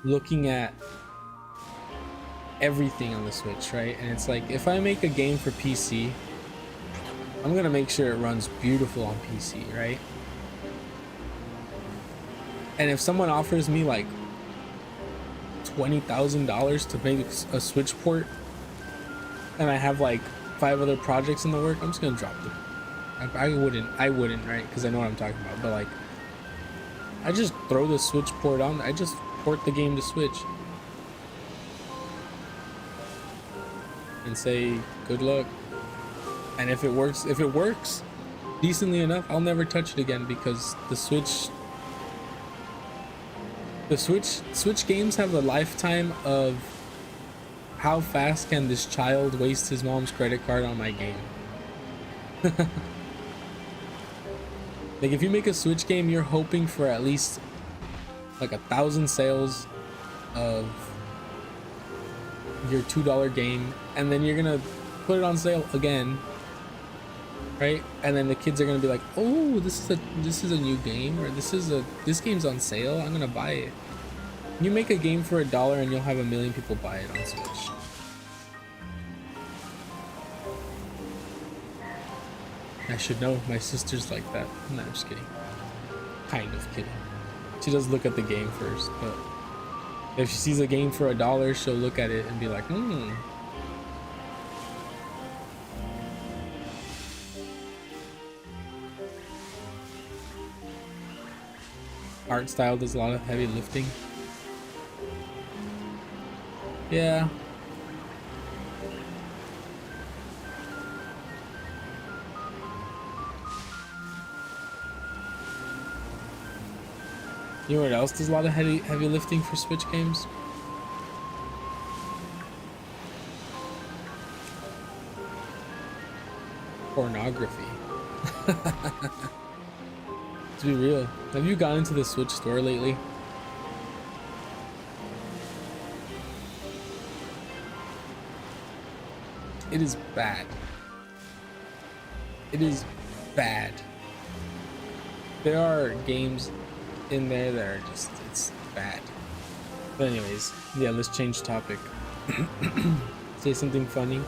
looking at everything on the Switch, right? And it's like, if I make a game for PC, I'm gonna make sure it runs beautiful on PC, right? And if someone offers me like $20,000 to make a Switch port, and I have like 5 other projects in the work, I'm just gonna drop them. I wouldn't, right? Because I know what I'm talking about. But like, I just throw the Switch port on. I just port the game to Switch and say good luck. And if it works decently enough, I'll never touch it again, because the Switch games have a lifetime of how fast can this child waste his mom's credit card on my game. Like, if you make a Switch game, you're hoping for at least like 1,000 sales of your $2 game, and then you're gonna put it on sale again, right? And then the kids are gonna be like, oh, this is a new game, or this game's on sale, I'm gonna buy it. You make a game for $1 and you'll have 1 million people buy it on Switch. I should know, my sister's like that. No, I'm just kidding. Kind of kidding. She does look at the game first, but if she sees a game for $1, she'll look at it and be like, Art style does a lot of heavy lifting. Yeah. You know what else does a lot of heavy lifting for Switch games? Pornography. To be real, have you gone into the Switch store lately? It is bad. It is bad. There are games in there that are just, it's bad. But anyways, yeah, let's change topic. Say something funny.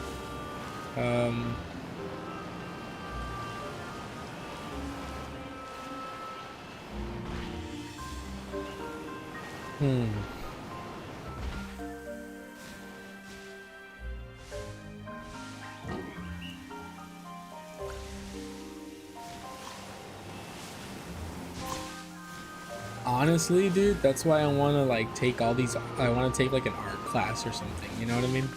Honestly, dude, that's why I want to like take all these, I want to take like an art class or something, you know what I mean?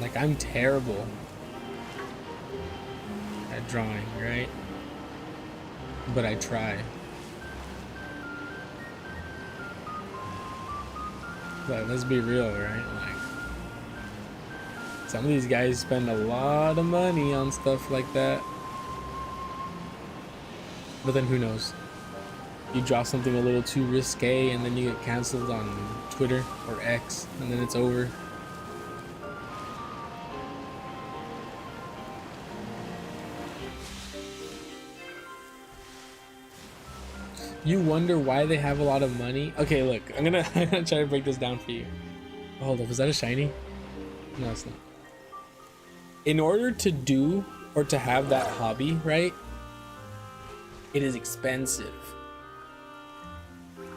Like, I'm terrible at drawing, right? But I try. But let's be real, right? Like, some of these guys spend a lot of money on stuff like that. But then who knows? You draw something a little too risque and then you get canceled on Twitter or X, and then it's over. You wonder why they have a lot of money? Okay, look, I'm gonna try to break this down for you. Hold up, was that a shiny? No, it's not. In order to do or to have that hobby, right? It is expensive.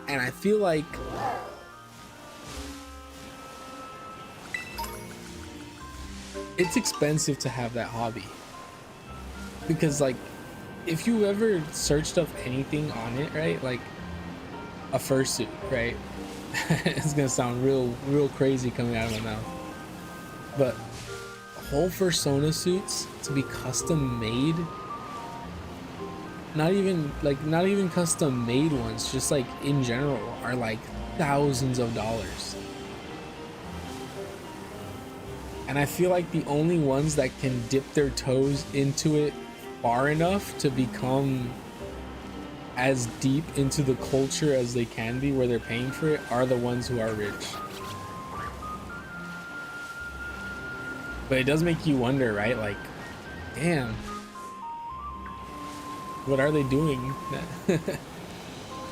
And I feel like it's expensive to have that hobby. Because like if you ever searched up anything on it, right? Like a fursuit, right? It's gonna sound real crazy coming out of my mouth. But whole fursona suits to be custom made, not even custom made ones, just like in general, are like thousands of dollars. And I feel like the only ones that can dip their toes into it far enough to become as deep into the culture as they can be, where they're paying for it, are the ones who are rich. But it does make you wonder, right? Like, damn, what are they doing?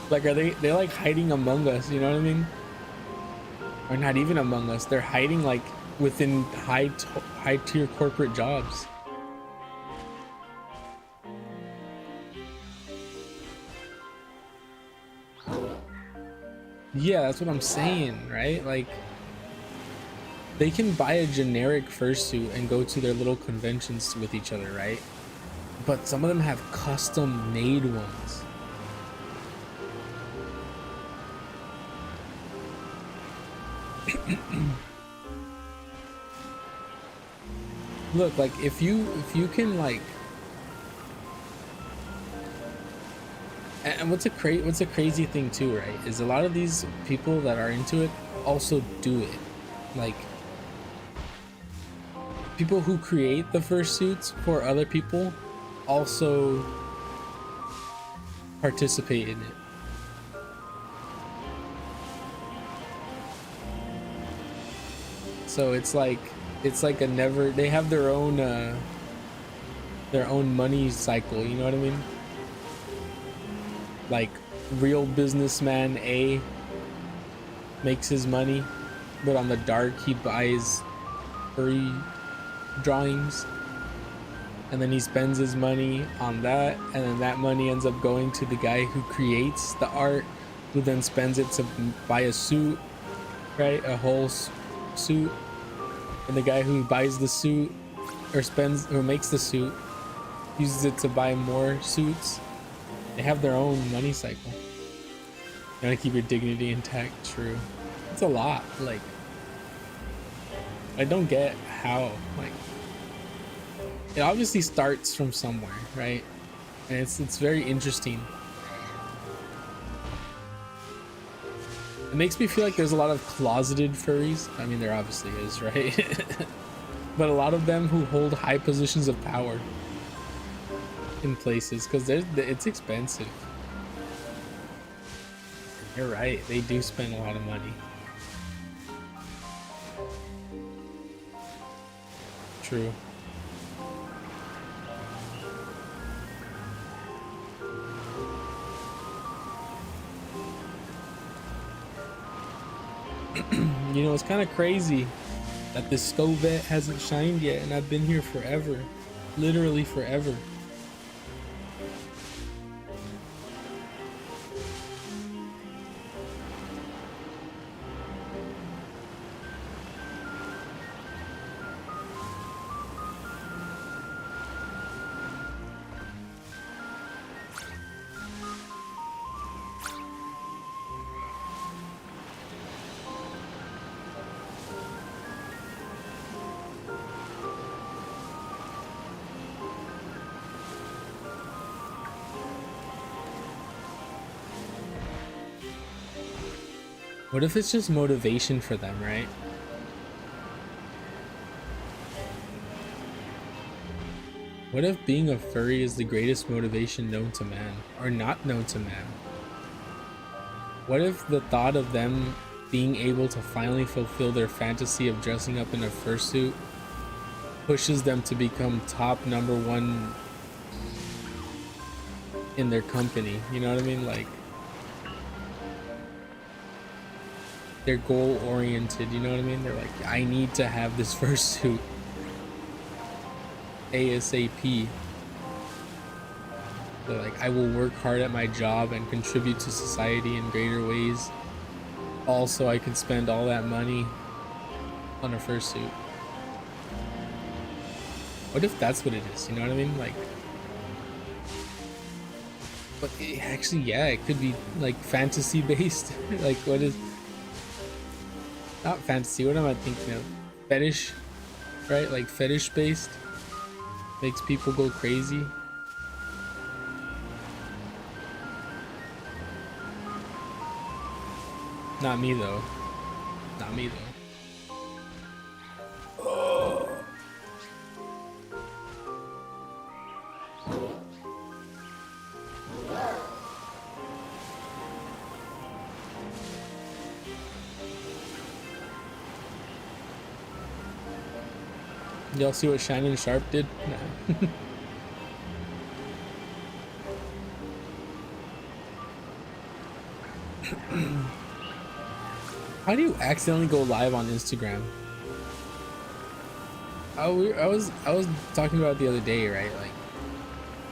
Like, are they like hiding among us? You know what I mean? Or not even among us. They're hiding like within high tier corporate jobs. Yeah, that's what I'm saying, right? Like, they can buy a generic fursuit and go to their little conventions with each other, right? But some of them have custom made ones. Look, like if you can like, and what's a crazy thing too, right? Is a lot of these people that are into it also do it. Like, people who create the fursuits for other people also participate in it. So it's like a never, they have their own money cycle, you know what I mean? Like, real businessman A makes his money, but on the dark he buys furry drawings, and then he spends his money on that, and then that money ends up going to the guy who creates the art, who then spends it to buy a suit, right? A whole suit. And the guy who buys the suit or makes the suit uses it to buy more suits. They have their own money cycle. You gotta keep your dignity intact. True. It's a lot. Like, I don't get how, like, it obviously starts from somewhere, right? And it's very interesting. It makes me feel like there's a lot of closeted furries. I mean, there obviously is, right? But a lot of them who hold high positions of power in places, because it's expensive. You're right, they do spend a lot of money. True. You know, it's kind of crazy that this Scovet hasn't shined yet, and I've been here forever, literally forever. What if it's just motivation for them, right? What if being a furry is the greatest motivation known to man, or not known to man? What if the thought of them being able to finally fulfill their fantasy of dressing up in a fursuit pushes them to become top #1 in their company? You know what I mean? Like, they're goal oriented, you know what I mean? They're like, I need to have this fursuit. ASAP. So like I will work hard at my job and contribute to society in greater ways. Also, I can spend all that money on a fursuit. What if that's what it is? You know what I mean? Like, but actually, yeah, it could be like fantasy based. Like, what is not fantasy? What am I thinking of? Fetish, right? Like fetish based makes people go crazy. Not me though. Not me though. Y'all see what Shannon Sharp did? Nah. How do you accidentally go live on Instagram? I was talking about it the other day, right? Like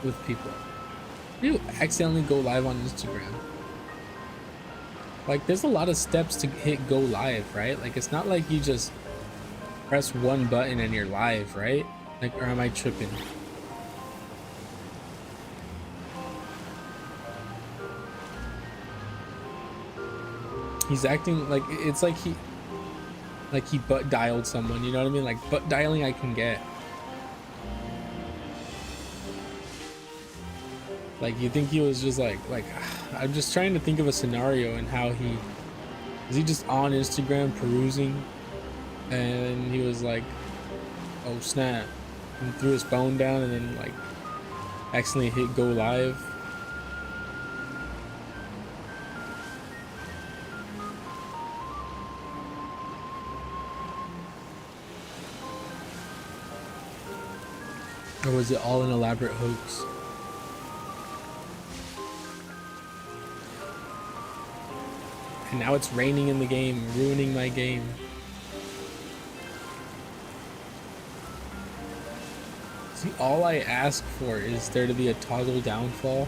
with people. How do you accidentally go live on Instagram? Like there's a lot of steps to hit go live, right? Like it's not like you just press one button and you're live, right? Like, or am I tripping? He's acting like it's like he butt dialed someone, you know what I mean? Like butt dialing I can get. Like you think he was just like I'm just trying to think of a scenario and how is he just on Instagram perusing and he was like, oh snap, and threw his phone down and then like accidentally hit go live. Or was it all an elaborate hoax? And now it's raining in the game, ruining my game. See, all I ask for is there to be a toggle downfall.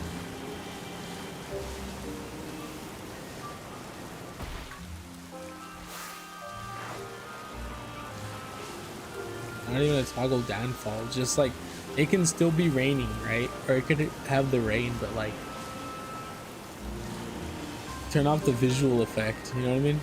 Not even a toggle downfall, just like it can still be raining, right? Or it could have the rain, but like turn off the visual effect, you know what I mean?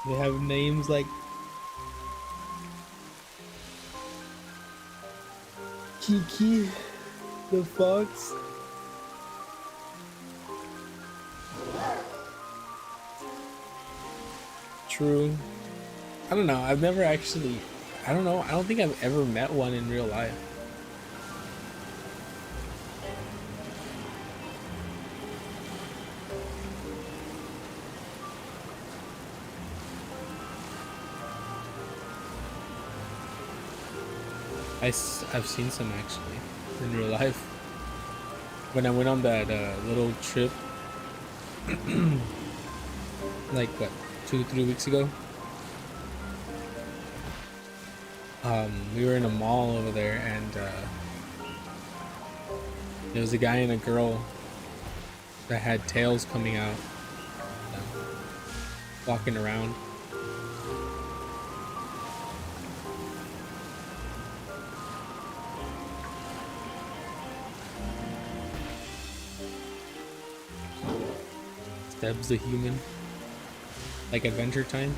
They have names like Kiki the fox. True. I don't know. I've never actually. I don't know. I don't think I've ever met one in real life. I've seen some actually in real life. When I went on that little trip, like what, 2-3 weeks ago. We were in a mall over there, and there was a guy and a girl that had tails coming out, walking around. Deb's the human, like Adventure Time.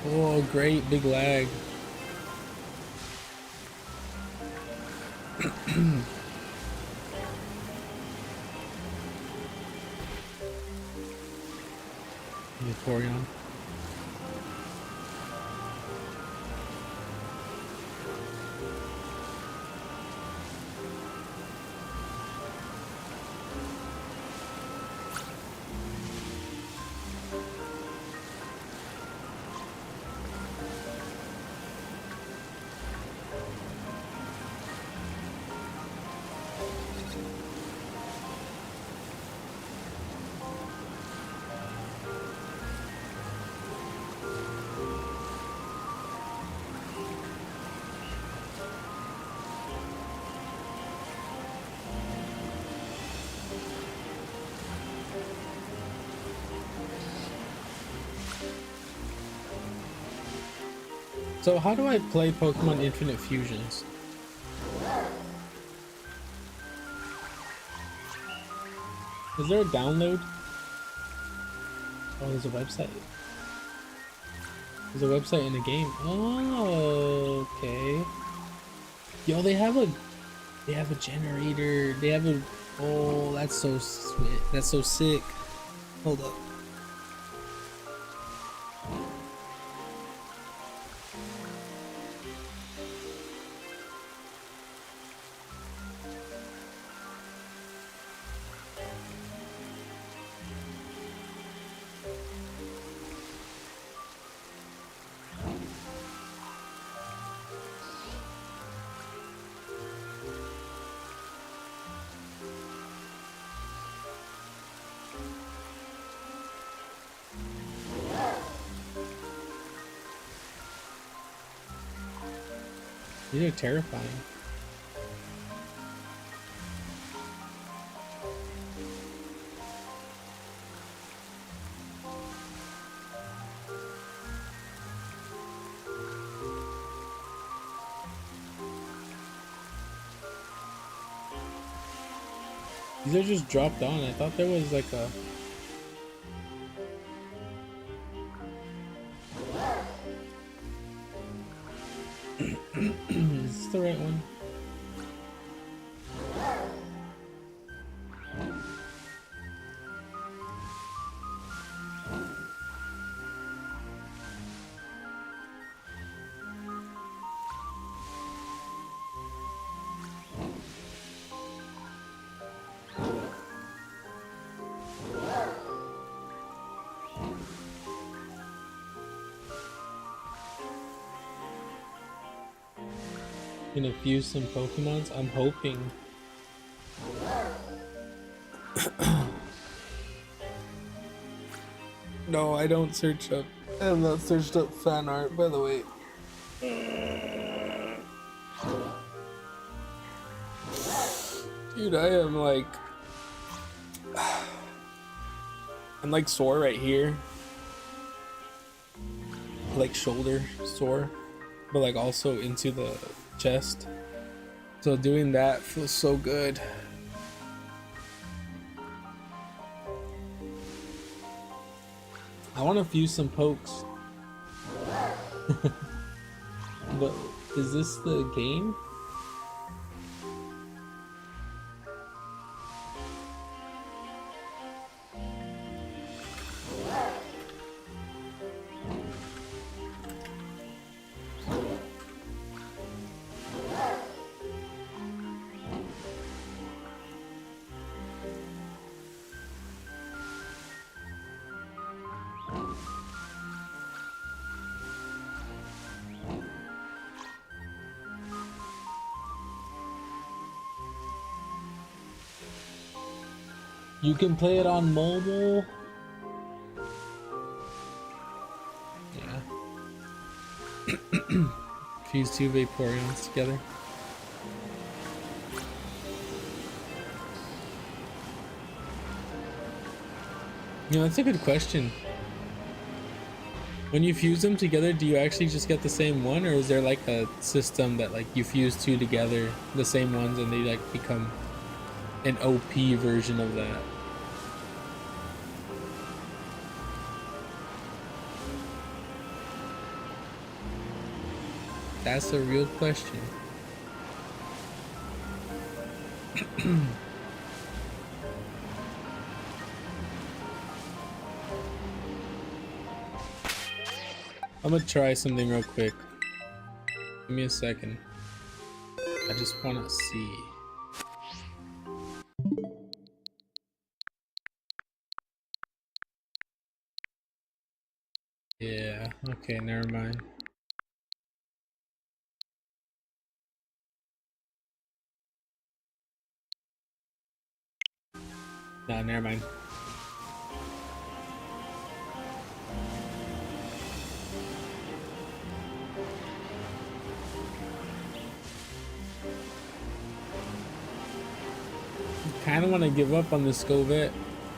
Oh, great big lag. Vaporeon. So how do I play Pokemon Infinite Fusions? Is there a download? Oh, there's a website. There's a website in the game. Oh, okay. Yo, they have a generator. They have a, oh, that's so sweet. That's so sick. Hold up. These are terrifying. These are just dropped on. I thought there was like a... Is this the right one? Gonna fuse some Pokemons. I'm hoping. No, I don't search up. I have not searched up fan art, by the way. Dude, I am like... I'm like sore right here. Like shoulder sore. But like also into the chest. So doing that feels so good. I want to fuse some pokes. But is this the game? You can play it on mobile. Yeah. Fuse two Vaporeons together. You know, that's a good question. When you fuse them together, do you actually just get the same one, or is there like a system that like you fuse two together, the same ones, and they like become an OP version of that? That's a real question. I'm gonna try something real quick. Give me a second. I just wanna see. Yeah, okay, never mind. Nah, never mind. Kinda wanna give up on this Scovette.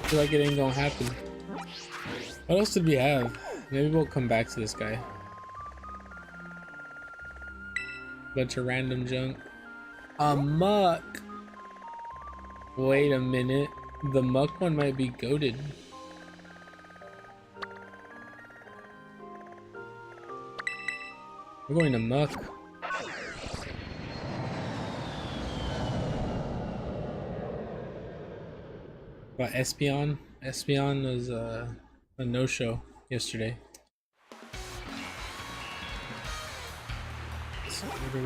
I feel like it ain't gonna happen. What else did we have? Maybe we'll come back to this guy. Bunch of random junk. A muck! Wait a minute. The muck one might be goated. We're going to muck. What, Espion? Espion was a no-show yesterday. So what are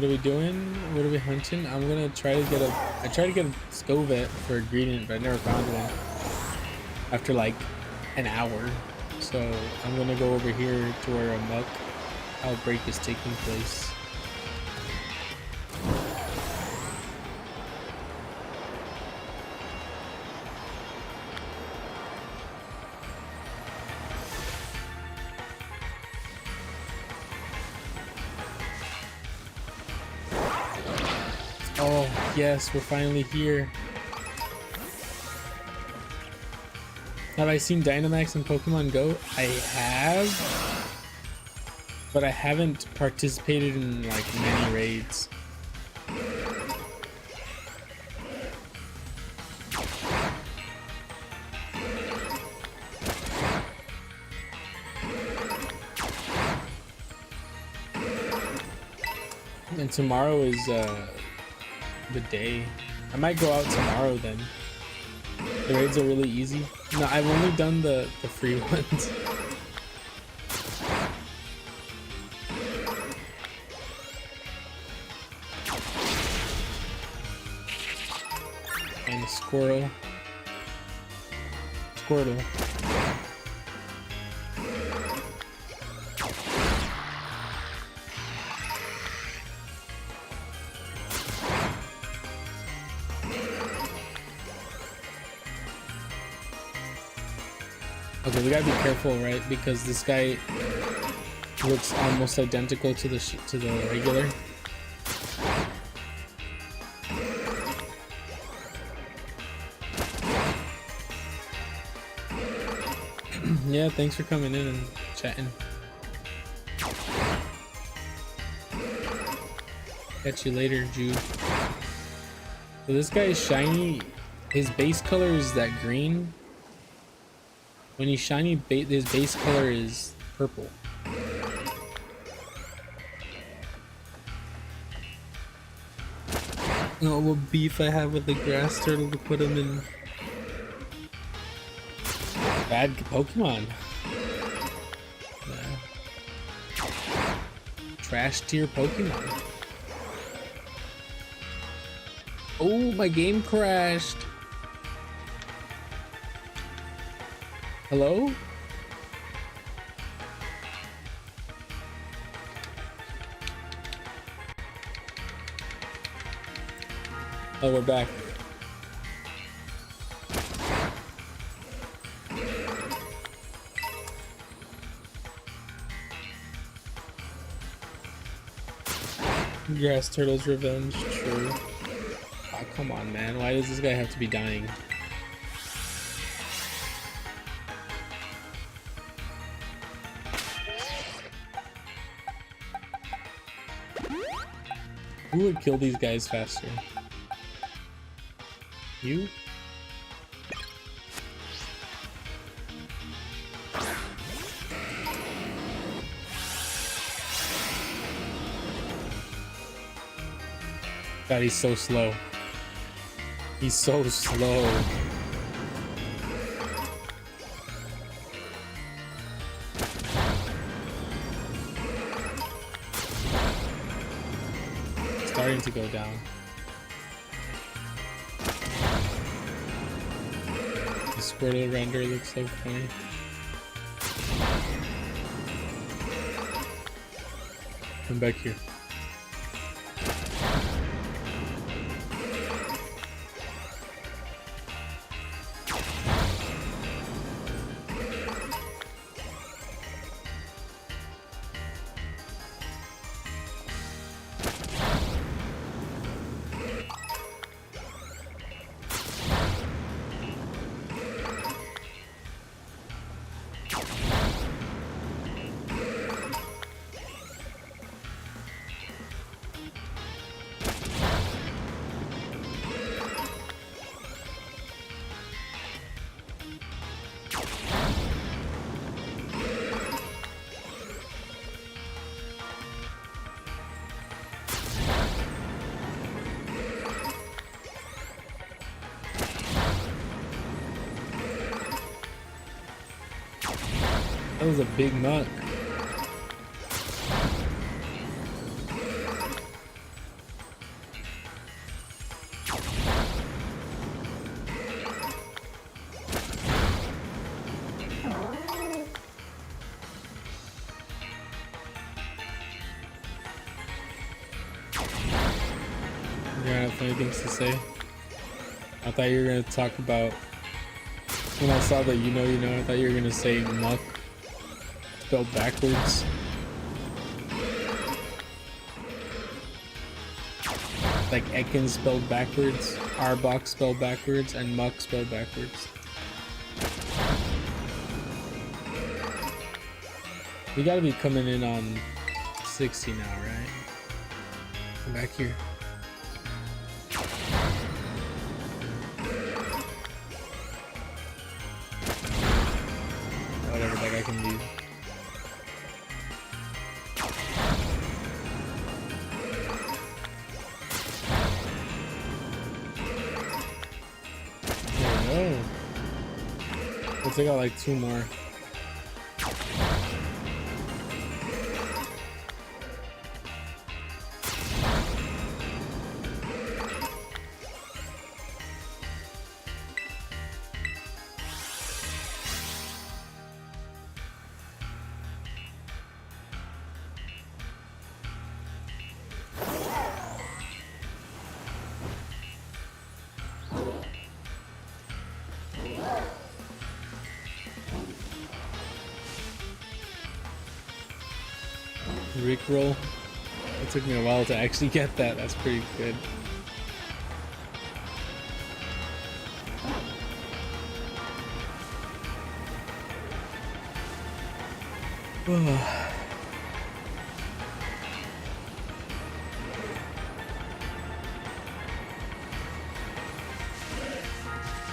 we doing? What are we hunting? I'm gonna try to get I tried to get a Scovette for a gradient, but I never found one after like an hour. So I'm gonna go over here to where a muck outbreak is taking place. Oh, yes, we're finally here. Have I seen Dynamax in Pokemon Go? I have, but I haven't participated in like many raids. And tomorrow is the day. I might go out tomorrow then. The raids are really easy. No, I've only done the free ones. And a Squirtle. Squirtle. Okay, we gotta be careful, right? Because this guy looks almost identical to the regular. Yeah, thanks for coming in and chatting. Catch you later, Jude. So this guy is shiny. His base color is that green. When he's shiny, his base color is purple. Oh, what beef I have with the grass turtle to put him in. Bad Pokemon. Yeah. Trash tier Pokemon. Oh, my game crashed. Hello? Oh, we're back. Grass Turtle's revenge, true. Oh, come on, man. Why does this guy have to be dying? Who would kill these guys faster? You? God, he's so slow. He's so slow. Starting to go down. The Squirtle render looks so funny. Come back here. That was a big muck. You're gonna have funny things to say. I thought you were gonna talk about, when I saw that you know, I thought you were gonna say muck spelled backwards. Like Ekans spelled backwards, Arbok spelled backwards, and muck spelled backwards. We gotta be coming in on 60 now, right? Come back here. Whatever that guy can do. There we go. Let's take out like 2 more. Rickroll. It took me a while to actually get that. That's pretty good.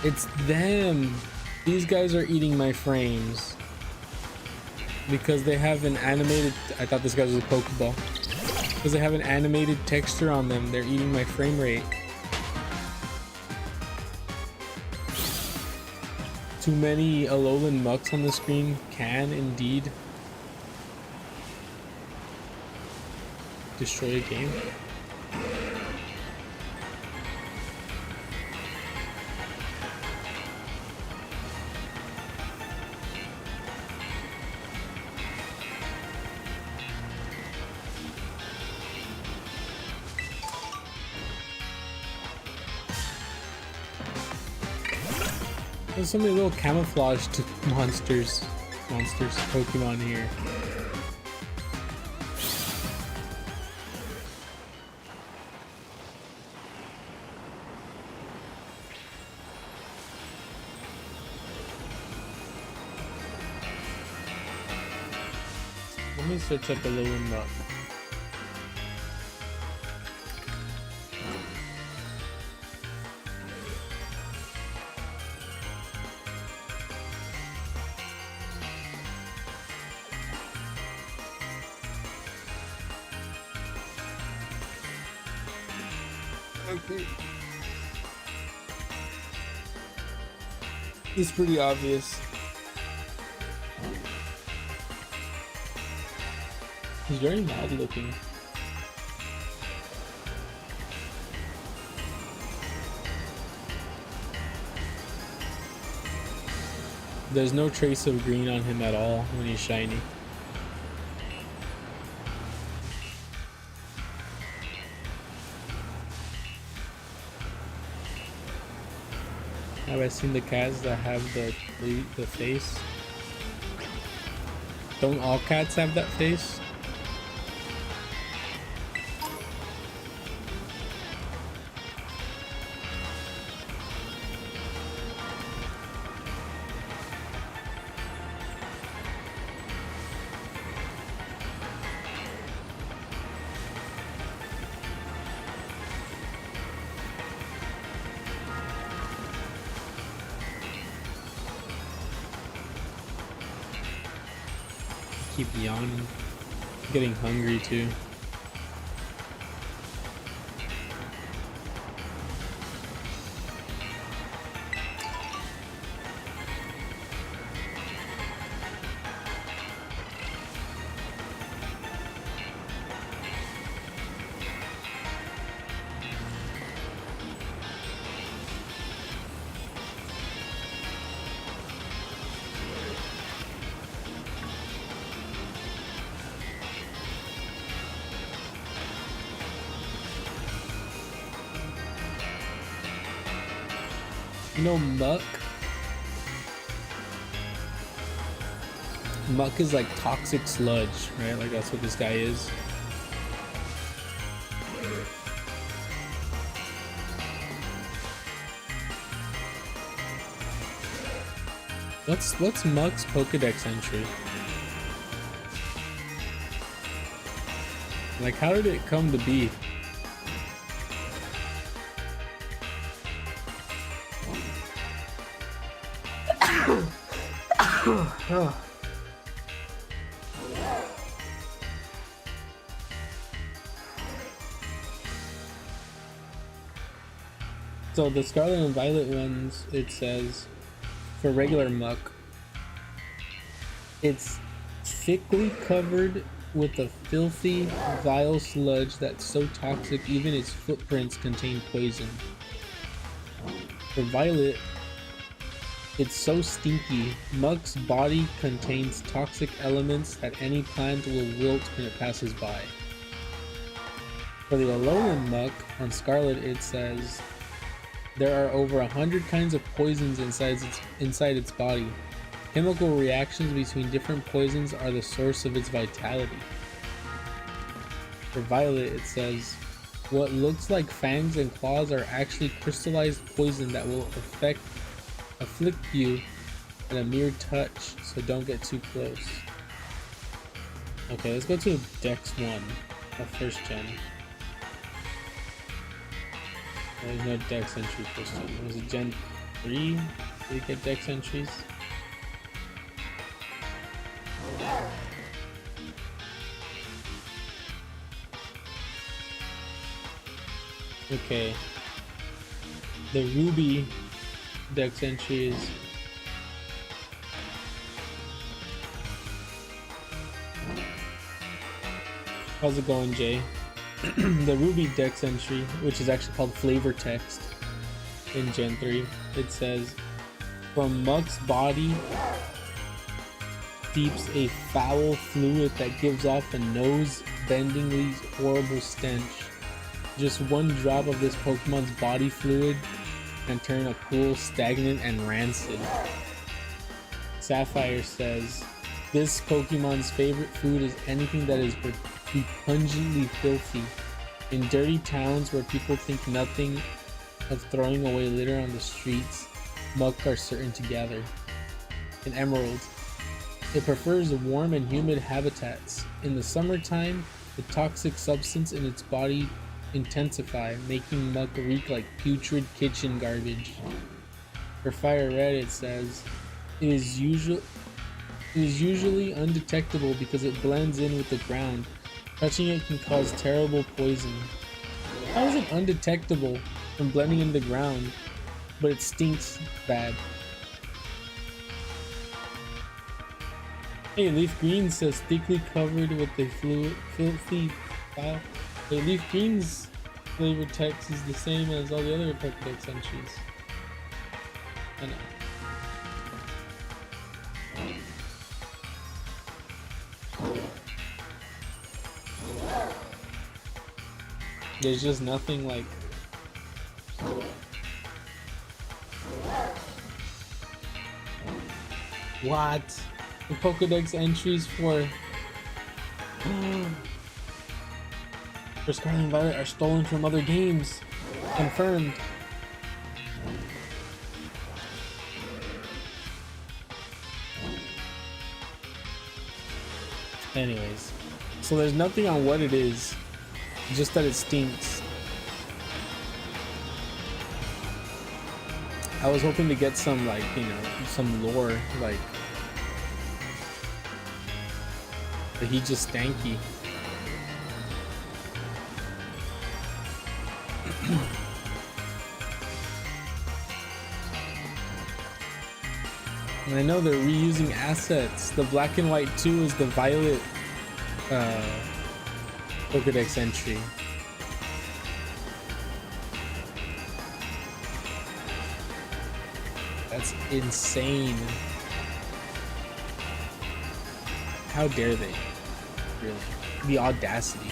It's them. These guys are eating my frames. Because they have an animated, I thought this guy was a Pokeball. Because they have an animated texture on them, they're eating my frame rate. Too many Alolan Mucks on the screen can indeed destroy a game. There's so many little camouflaged monsters, Pokemon here. Let me search up a little map. Okay. It's pretty obvious. He's very mad looking. There's no trace of green on him at all when he's shiny. Have I seen the cats that have the face? Don't all cats have that face? Keep yawning. Getting hungry too. You know muck? Muck is like toxic sludge, right? Like that's what this guy is. What's Muck's Pokedex entry? Like how did it come to be? So the Scarlet and Violet ones, it says, for regular muck, it's thickly covered with a filthy, vile sludge that's so toxic even its footprints contain poison. For Violet, it's so stinky, Muck's body contains toxic elements that any plant will wilt when it passes by. For the Alolan Muck, on Scarlet it says, there are over 100 kinds of poisons inside its body. Chemical reactions between different poisons are the source of its vitality. For Violet it says, what looks like fangs and claws are actually crystallized poison that will afflict you at a mere touch, so don't get too close. Okay, let's go to Dex 1 of first gen. There's no Dex entry first gen. Was it Gen 3? Did it get Dex entries? Okay. The Ruby Dex entry is how's it going, Jay? The Ruby Dex entry, which is actually called Flavor Text in Gen 3, it says, from Muck's body seeps a foul fluid that gives off a nose-bendingly horrible stench. Just one drop of this Pokemon's body fluid can turn a pool stagnant and rancid. Sapphire says, this Pokemon's favorite food is anything that is pungently filthy. In dirty towns where people think nothing of throwing away litter on the streets, Muck are certain to gather. In Emerald, it prefers warm and humid habitats. In the summertime, the toxic substance in its body intensify, making Muck reek like putrid kitchen garbage. For Fire Red, it says, it is usually undetectable because it blends in with the ground. Touching it can cause terrible poison. How is it undetectable from blending into the ground, but it stinks bad? Hey, Leaf Green says thickly covered with a filthy file. Hey, Leaf Green's flavor text is the same as all the other Pokedex entries. I know. There's just nothing like... What? The Pokedex entries for Scarlet and Violet are stolen from other games. Confirmed. Anyways, so there's nothing on what it is, just that it stinks. I was hoping to get some, like, you know, some lore, like that he just stanky. And I know they're reusing assets. The black and white 2 is the violet Pokedex entry. That's insane. How dare they? Really? The audacity.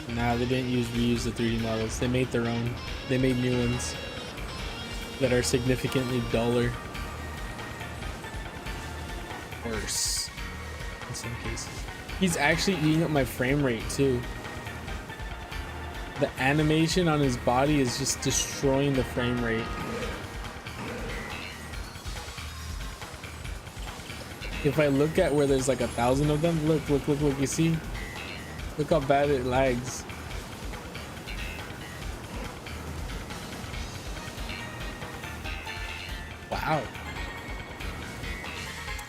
Nah, they didn't reuse the 3D models. They made their own. They made new ones that are significantly duller. Worse in some cases. He's actually eating up my frame rate too. The animation on his body is just destroying the frame rate. If I look at where there's like 1,000 of them, look, you see? Look how bad it lags. Wow.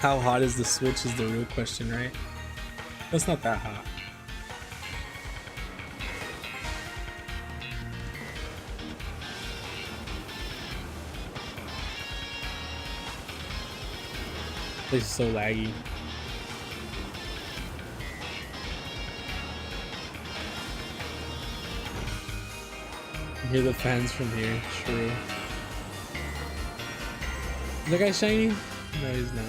How hot is the Switch is the real question, right? That's not that hot. This is so laggy. Hear the fans from here. True. Is that guy shiny? No, he's not.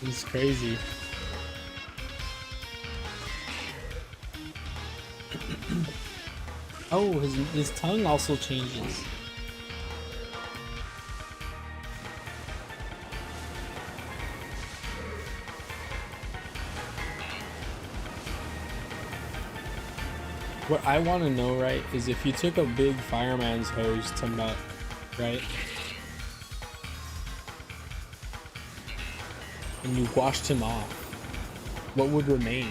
He's crazy. Oh, his tongue also changes. What I want to know, right, is if you took a big fireman's hose to Mutt, right? And you washed him off, what would remain?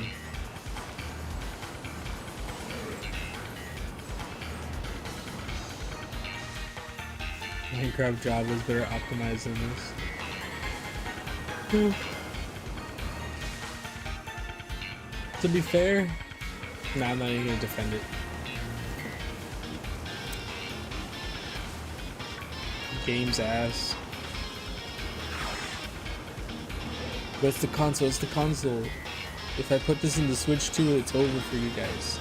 Minecraft Java is better optimized than this. To be fair, nah, I'm not even gonna defend it. Game's ass. But it's the console, it's the console. If I put this in the Switch too, it's over for you guys.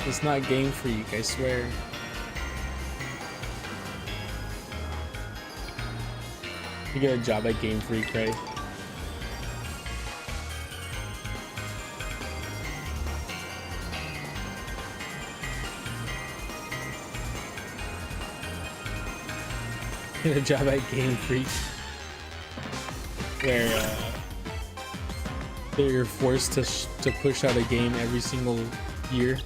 It's not Game Freak, I swear. You get a job at Game Freak, right? Get a job at Game Freak, where you're forced to push out a game every single year.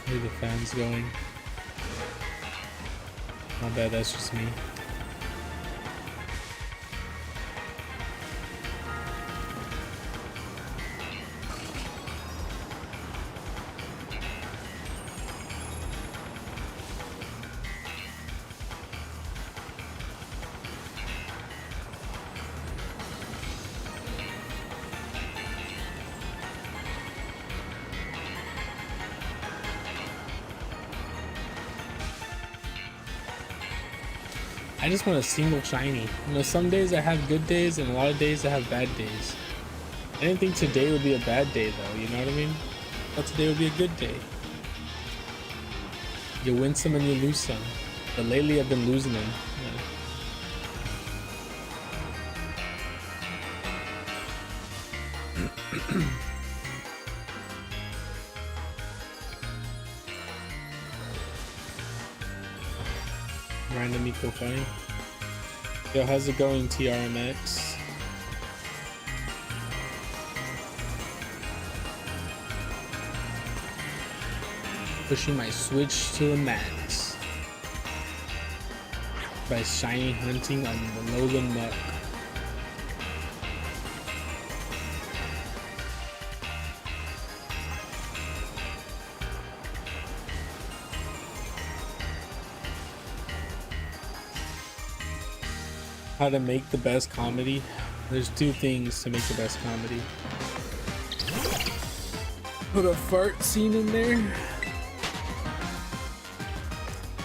Where are the fans going? Not bad, that's just me. I just want a single shiny. You know, some days I have good days and a lot of days I have bad days. I didn't think today would be a bad day though, you know what I mean? I thought today would be a good day. You win some and you lose some. But lately I've been losing them. Yeah. Random eco funny. Yo, how's it going, TRMX? Pushing my Switch to the max by shiny hunting on the Lowland Muck. How to make the best comedy? There's two things to make the best comedy. Put a fart scene in there,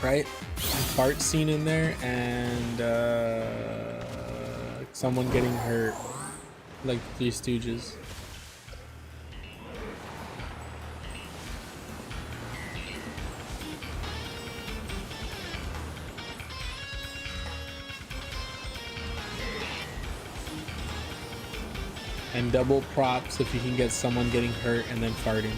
right? A fart scene in there, and someone getting hurt, like Three Stooges. And double props if you can get someone getting hurt and then farting.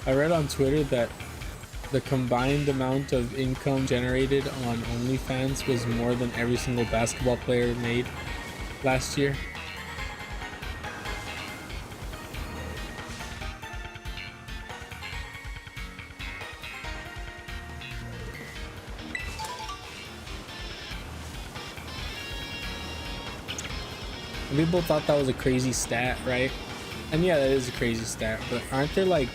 I read on Twitter that the combined amount of income generated on OnlyFans was more than every single basketball player made last year. And people thought that was a crazy stat, right? And yeah, that is a crazy stat, but aren't there like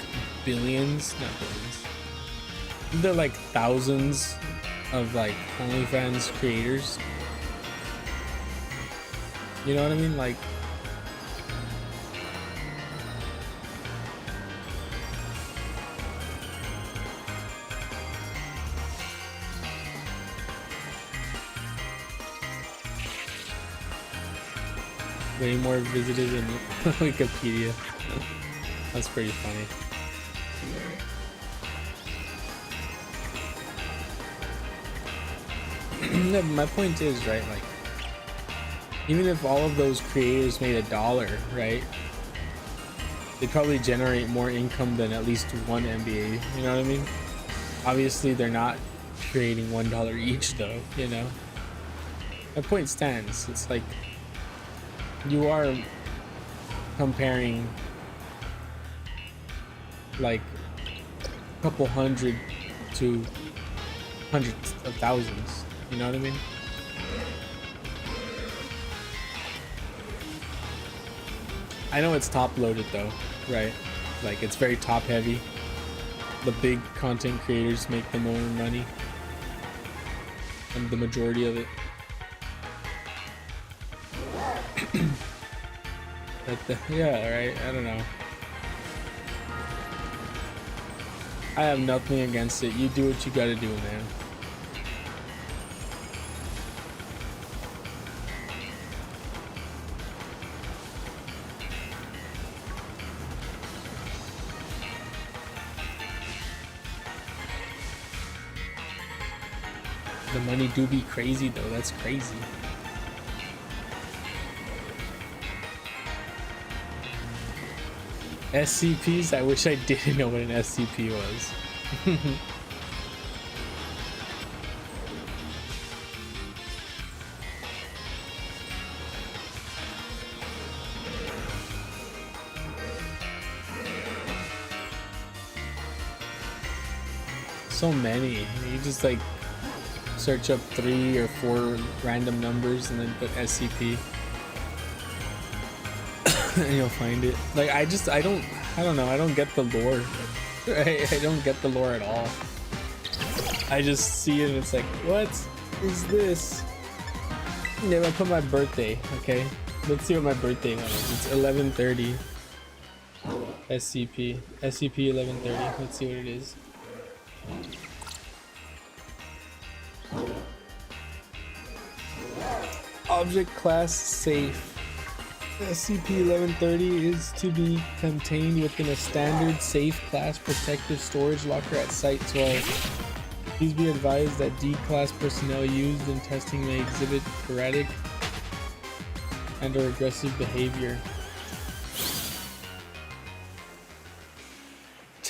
billions, not billions, they're like thousands of like OnlyFans creators? You know what I mean? Like, way more visited than Wikipedia. That's pretty funny. No, my point is, right, like, even if all of those creators made $1, right, they probably generate more income than at least one NBA, you know what I mean? Obviously they're not creating $1 each though, you know? My point stands. It's like, you are comparing like a couple hundred to hundreds of thousands, you know what I mean? I know it's top loaded though, right? Like, it's very top heavy. The big content creators make the more money, and the majority of it. Yeah, right, I don't know. I have nothing against it. You do what you gotta do, man. The money do be crazy though, that's crazy. SCPs? I wish I didn't know what an SCP was. So many. You just like search up 3 or 4 random numbers and then put SCP. And you'll find it. Like, I don't know, I don't get the lore. I don't get the lore at all. I just see it and it's like, what is this? Yeah, I put my birthday, okay? Let's see what my birthday was. It's 11/30. SCP 11/30. Let's see what it is. Object class safe. SCP-1130 is to be contained within a standard safe class protective storage locker at Site 12. Please be advised that D-class personnel used in testing may exhibit erratic and or aggressive behavior.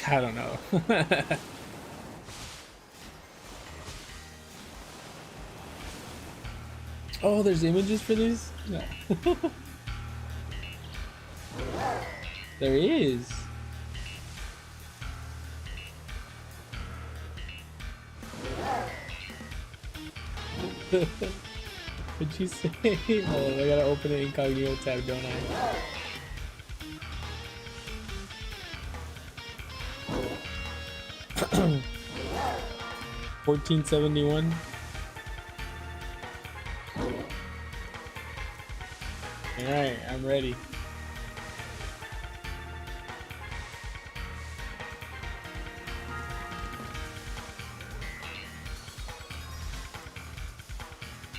I don't know. Oh, there's images for this? No. There is. What'd you say? Oh, I gotta open an incognito tab, don't I? 1471. Alright, I'm ready.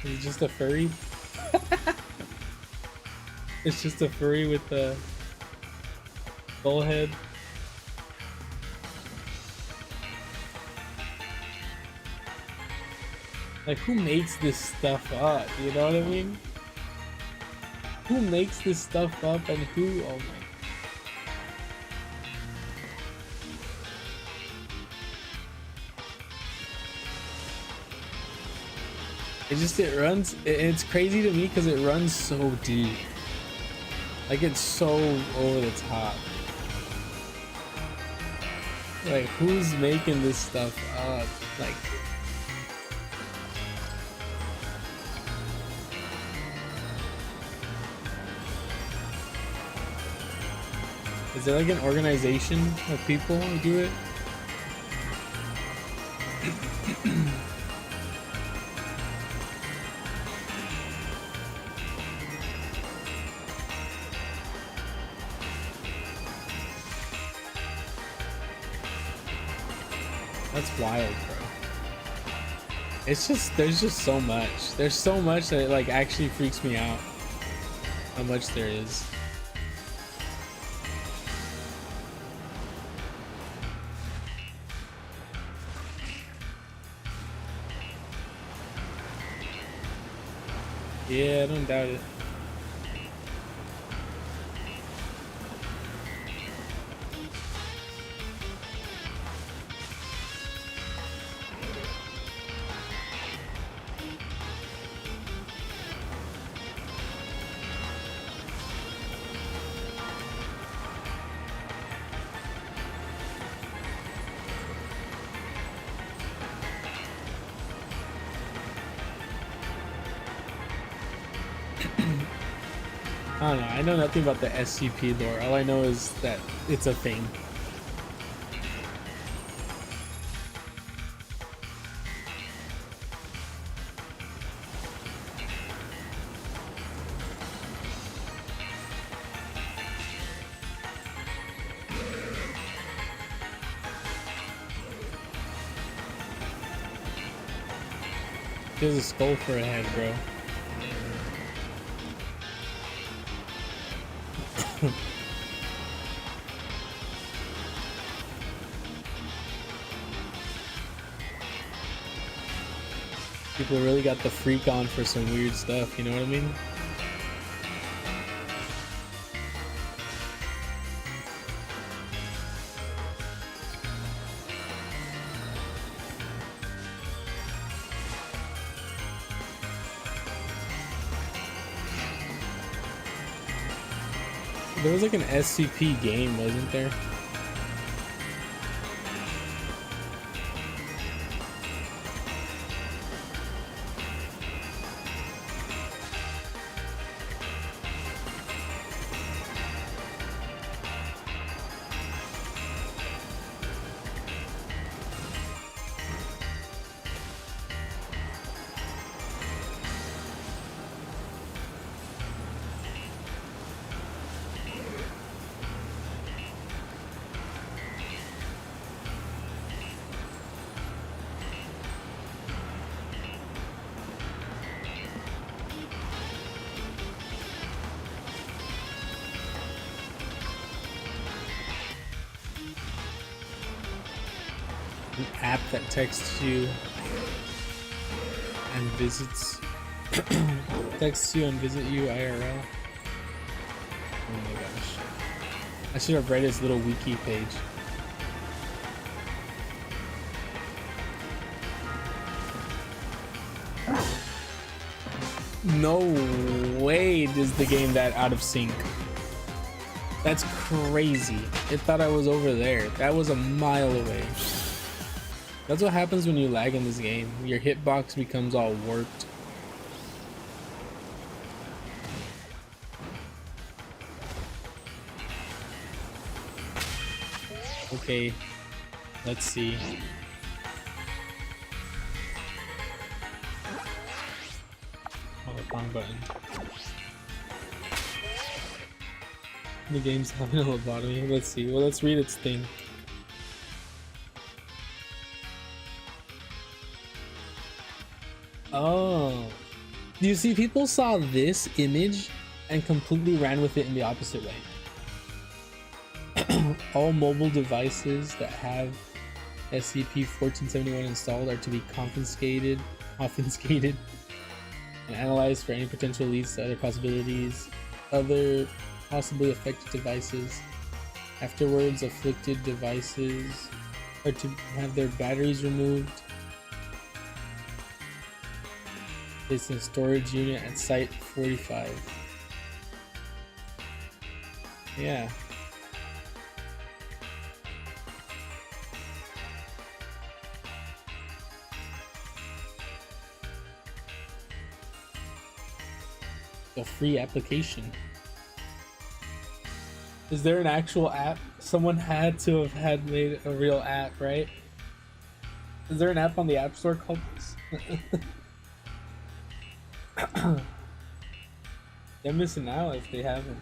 Is it just a furry? It's just a furry with the bull head. Like, who makes this stuff up? You know what I mean? Who makes this stuff up and who? Oh my. It runs, it's crazy to me because it runs so deep. Like, it's so over the top. Like, who's making this stuff up? Like, is there like an organization of people who do it? That's wild, bro. It's just, there's just so much. There's so much that it, like, actually freaks me out. How much there is. Yeah, I don't doubt it. I don't know. I know nothing about the SCP lore. All I know is that it's a thing. He has a skull for a head, bro. People really got the freak on for some weird stuff, you know what I mean? There was like an SCP game, wasn't there? An app that texts you and visits texts you and visit you IRL. Oh my gosh. I should have read his little wiki page. No way is the game that out of sync. That's crazy. It thought I was over there. That was a mile away. That's what happens when you lag in this game. Your hitbox becomes all warped. Okay, let's see. Oh, the wrong button. The game's having a lobotomy. Let's see. Well, let's read its thing. Oh, you see, people saw this image and completely ran with it in the opposite way. All mobile devices that have SCP-1471 installed are to be confiscated, and analyzed for any potential leads to other possibilities, other possibly affected devices. Afterwards, afflicted devices are to have their batteries removed, placed in a storage unit at Site 45. Yeah. A free application. Is there an actual app? Someone had to have had made a real app, right? Is there an app on the App Store called this? They're missing out if they haven't.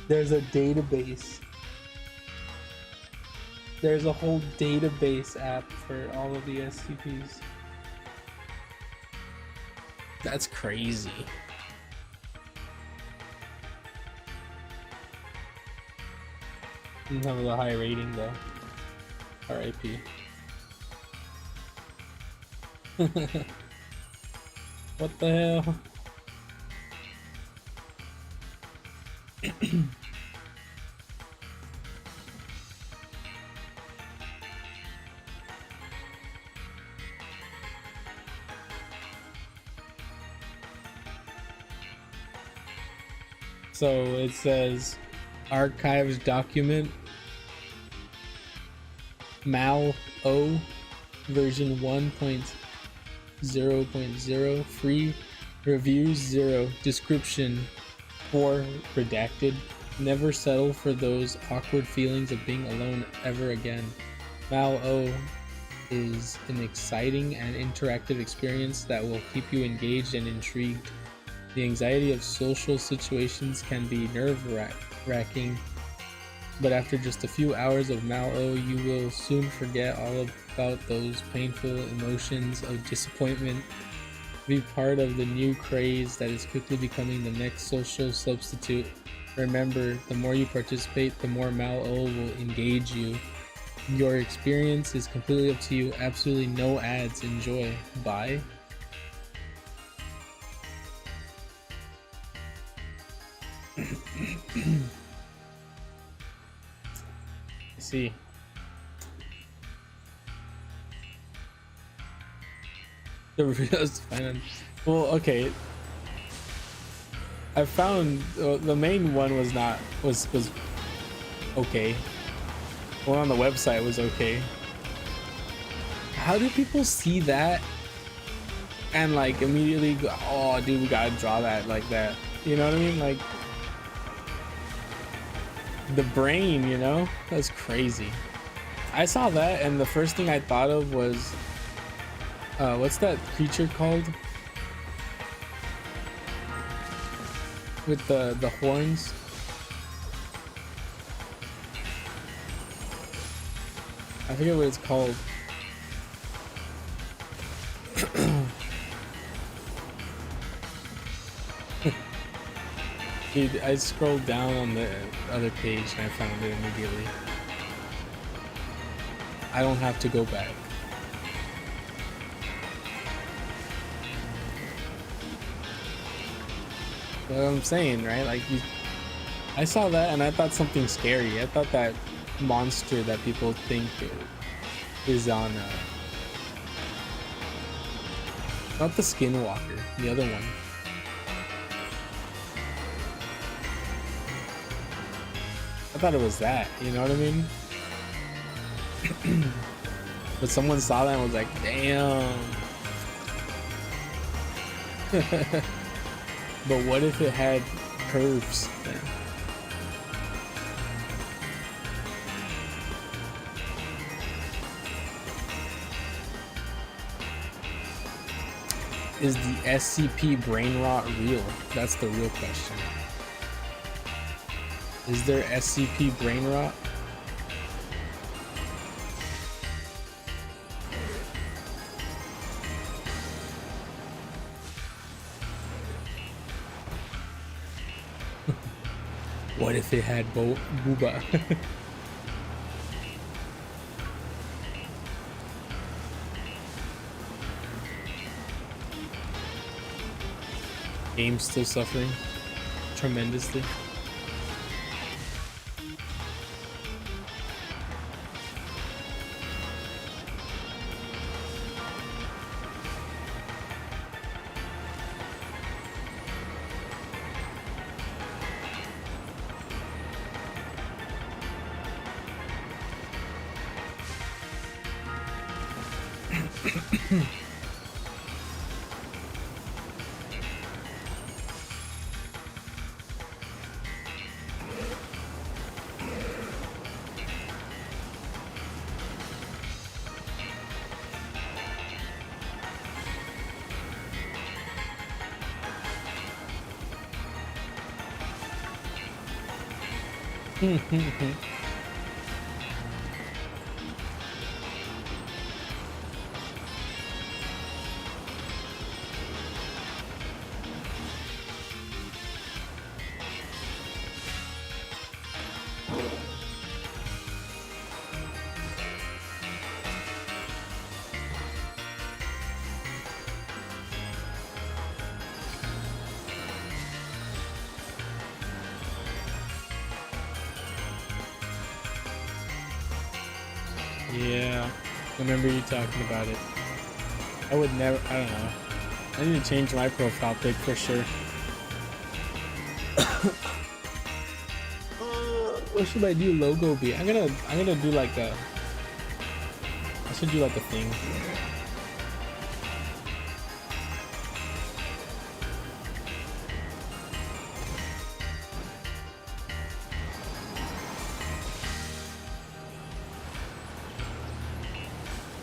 There's a database. There's a whole database app for all of the SCPs. That's crazy. Didn't have a high rating though. RIP. What the hell? So it says archives document mal o version 1.0.0 free reviews 0 description 4 redacted. Never settle for those awkward feelings of being alone ever again. Mal o is an exciting and interactive experience that will keep you engaged and intrigued. The anxiety of social situations can be nerve-wracking, but after just a few hours of Mal-O, you will soon forget all about those painful emotions of disappointment. Be part of the new craze that is quickly becoming the next social substitute. Remember, the more you participate, the more Mal-O will engage you. Your experience is completely up to you. Absolutely no ads. Enjoy. Bye. I see. The real finance. Well, okay. I found the main one was okay. The one on the website was okay. How do people see that and like immediately go, oh dude, we gotta draw that like that? You know what I mean? Like the brain, you know? That's crazy. I saw that and the first thing I thought of was what's that creature called? With the horns? I forget what it's called. Dude, I scrolled down on the other page and I found it immediately. I don't have to go back. What I'm saying, right? Like, I saw that and I thought something scary. I thought that monster that people think is on, not the Skinwalker, the other one. I thought it was that, you know what I mean? But someone saw that and was like, damn. But what if it had curves then? Is the SCP brain rot real? That's the real question. Is there SCP brain rot? What if it had booba? Game still suffering tremendously. Yeah, I remember you talking about it. I would never, I don't know. I need to change my profile pic for sure. What should I do logo be? I'm gonna do like a, I should do like a thing.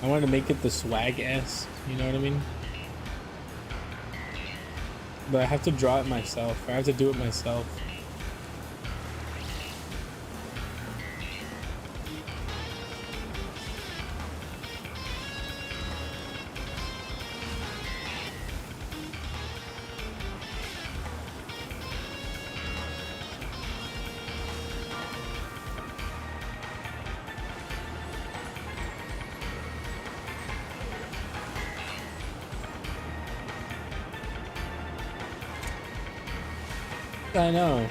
I want to make it the swag-esque, you know what I mean? But I have to draw it myself. I have to do it myself. I know,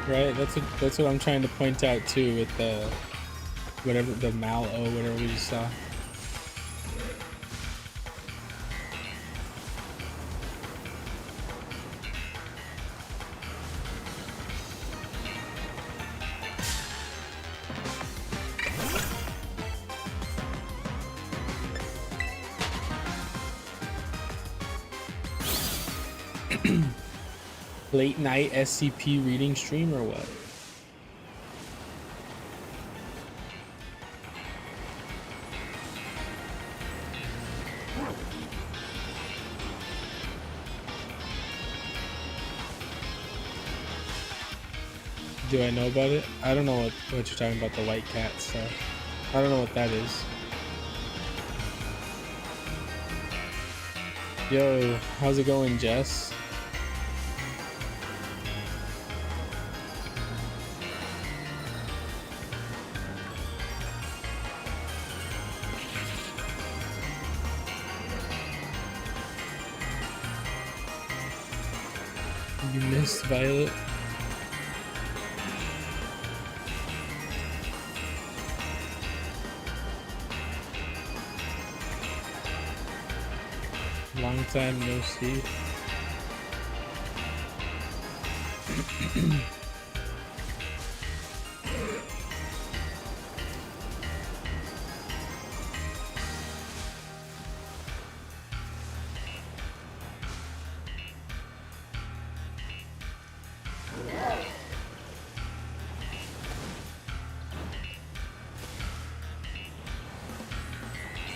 right? That's what I'm trying to point out too with the whatever the Mal O whatever we just saw. Late night SCP reading stream or what? Do I know about it? I don't know what you're talking about, the white cat stuff. I don't know what that is. Yo, how's it going, Jess? You missed Violet. Long time no see.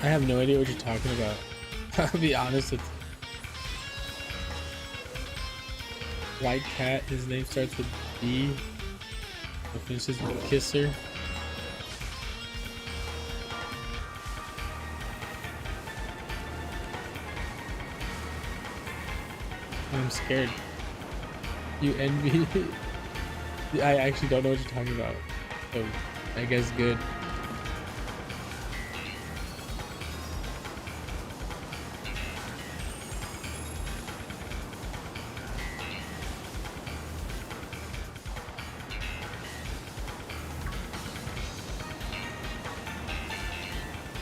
I have no idea what you're talking about. I'll be honest with you. White cat, his name starts with B. It finishes with Kisser. I'm scared. You envy? I actually don't know what you're talking about. So, I guess good.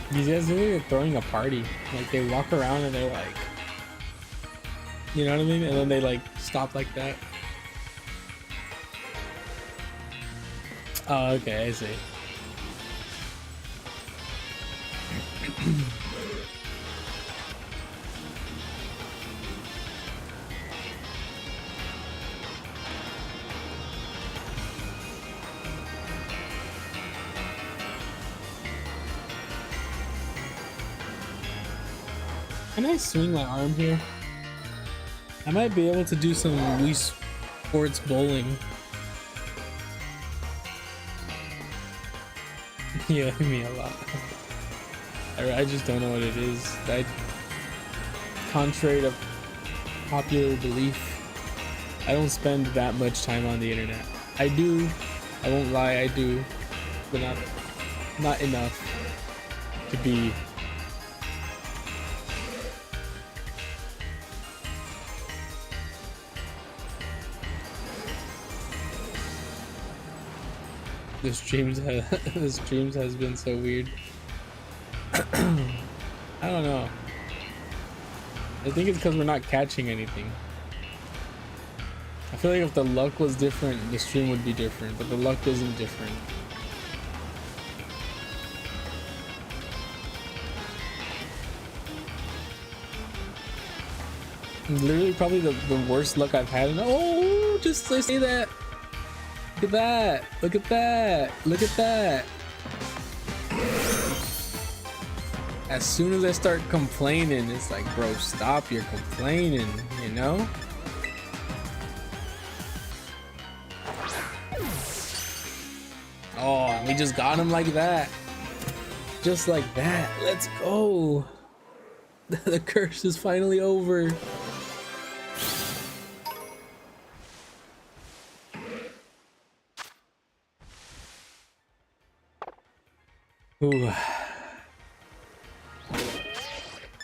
These guys look like they're throwing a party. Like they walk around and they're like, you know what I mean? And then they like stop like that. Oh, okay, I see. Can I swing my arm here? I might be able to do some Wii Sports bowling. Yeah, me a lot. I just don't know what it is. Contrary to popular belief, I don't spend that much time on the internet. I do, I won't lie, I do, but not enough to be. The streams has been so weird. I don't know. I think it's because we're not catching anything. I feel like if the luck was different, the stream would be different, but the luck isn't different. Literally probably the worst luck I've had. Oh, just say that. Look at that. Look at that. Look at that. As soon as I start complaining, it's like, bro, stop your complaining, you know? Oh, we just got him like that. Just like that. Let's go. The curse is finally over. Ooh.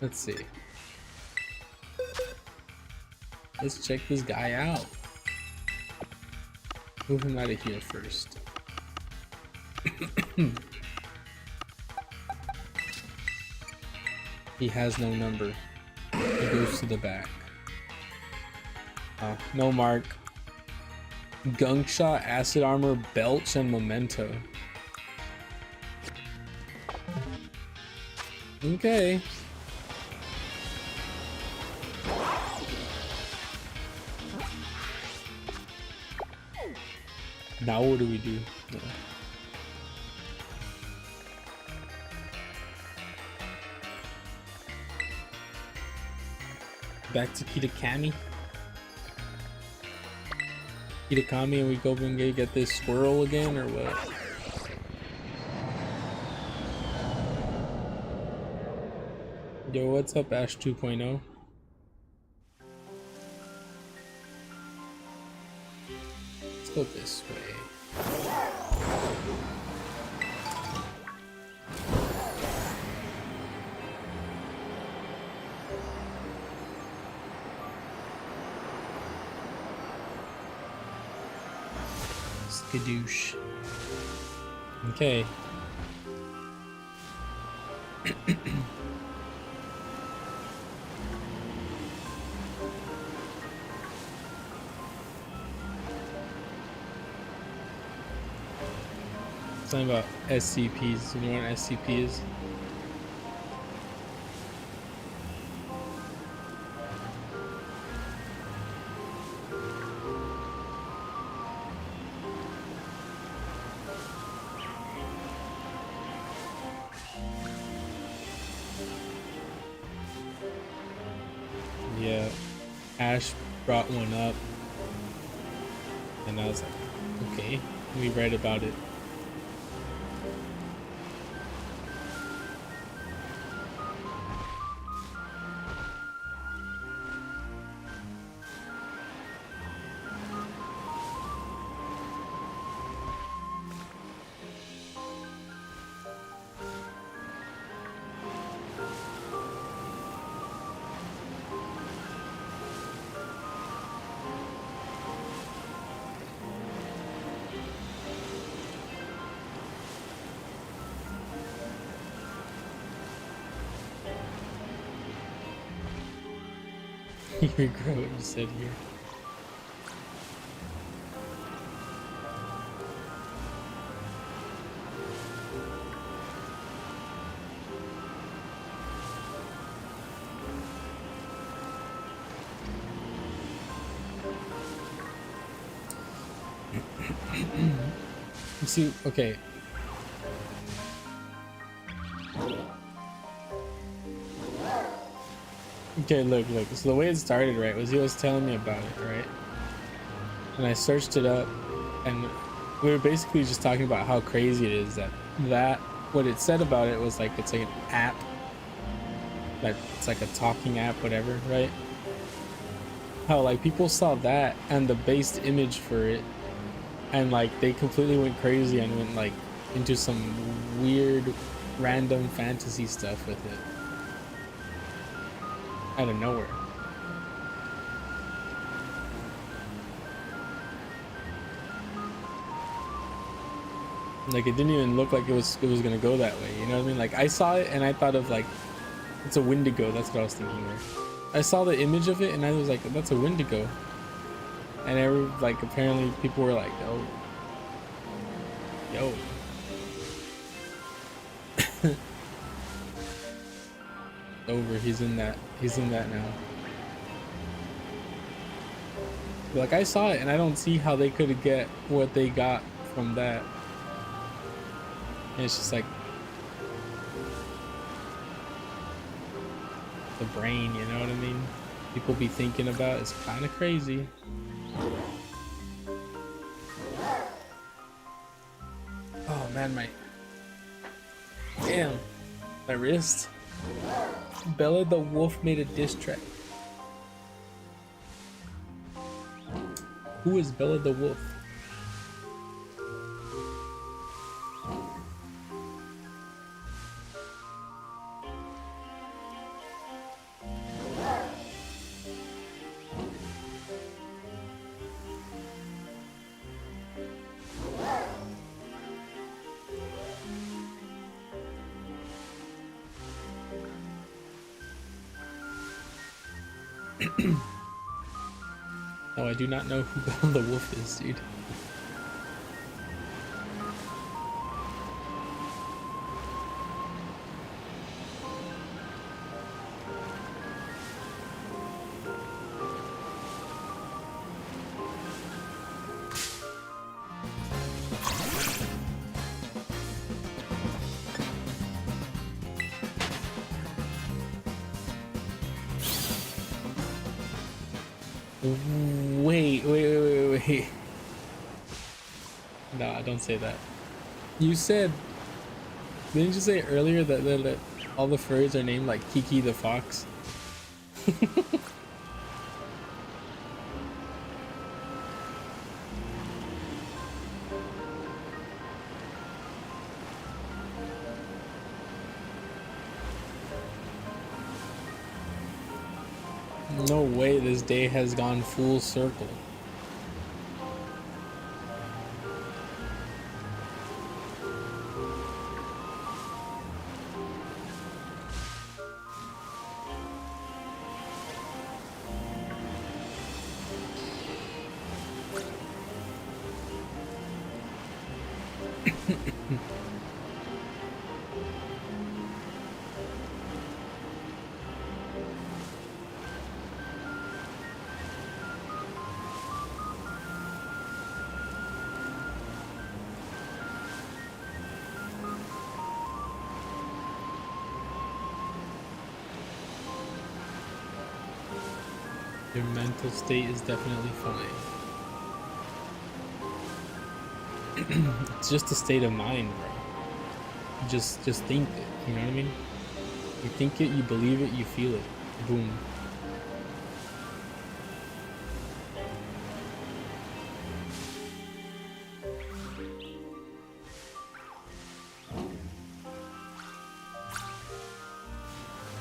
Let's see. Let's check this guy out. Move him out of here first. He has no number. He goes to the back. Oh, no mark. Gunk shot, acid armor, belch, and memento. Okay. Now what do we do? No. Back to Kitakami. Kitakami, and we go and get this squirrel again, or what? Yo, what's up, Ash 2.0? Let's go this way. Skadoosh. Okay. Something about SCPs. You know what an SCP is? Yeah, Ash brought one up, and I was like, okay, let me write about it. You regret what you said here. You see, okay. Okay, look. So the way it started, right, was he was telling me about it, right? And I searched it up, and we were basically just talking about how crazy it is that what it said about it was like it's like an app, that it's like a talking app, whatever, right? How like people saw that and the based image for it, and like they completely went crazy and went like into some weird random fantasy stuff with it out of nowhere. Like it didn't even look like it was gonna go that way, you know what I mean? Like I saw it and I thought of like it's a Wendigo, that's what I was thinking of. I saw the image of it and I was like, that's a Wendigo. And like apparently people were like, yo. Over, he's in that now. But like I saw it and I don't see how they could get what they got from that. And it's just like the brain, you know what I mean? People be thinking about, it's kind of crazy. Oh man, my wrist. Bella the Wolf made a diss track. Who is Bella the Wolf? No, I do not know who Bella the Wolf is, dude. Wait. Nah, don't say that. You said, didn't you say earlier that all the furries are named like Kiki the Fox? No way this day has gone full circle. Your mental state is definitely fine. It's just a state of mind, bro. Just think it, you know what I mean? You think it, you believe it, you feel it. Boom.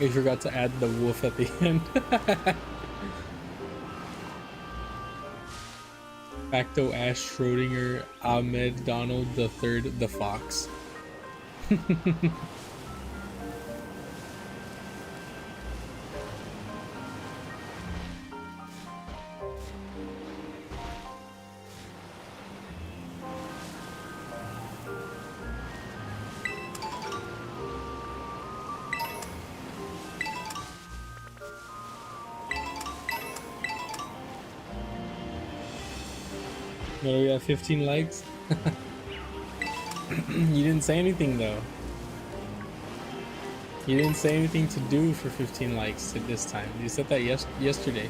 I forgot to add the wolf at the end. Facto Ash Schrodinger Ahmed Donald the Third the Fox. What, we have 15 likes? You didn't say anything though. You didn't say anything to do for 15 likes at this time. You said that yesterday.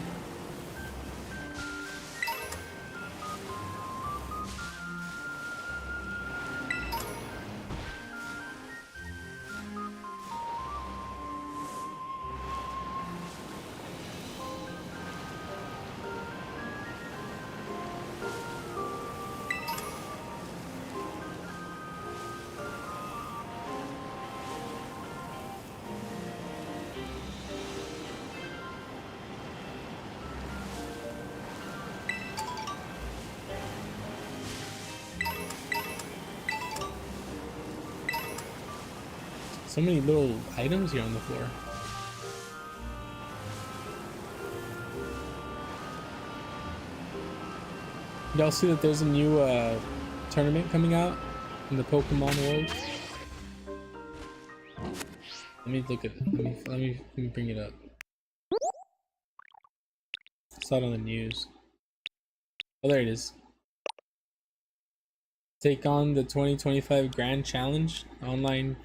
So many little items here on the floor. Y'all see that there's a new tournament coming out in the Pokemon world? Let me look at it. Let me bring it up. I saw it on the news. Oh, there it is. Take on the 2025 Grand Challenge online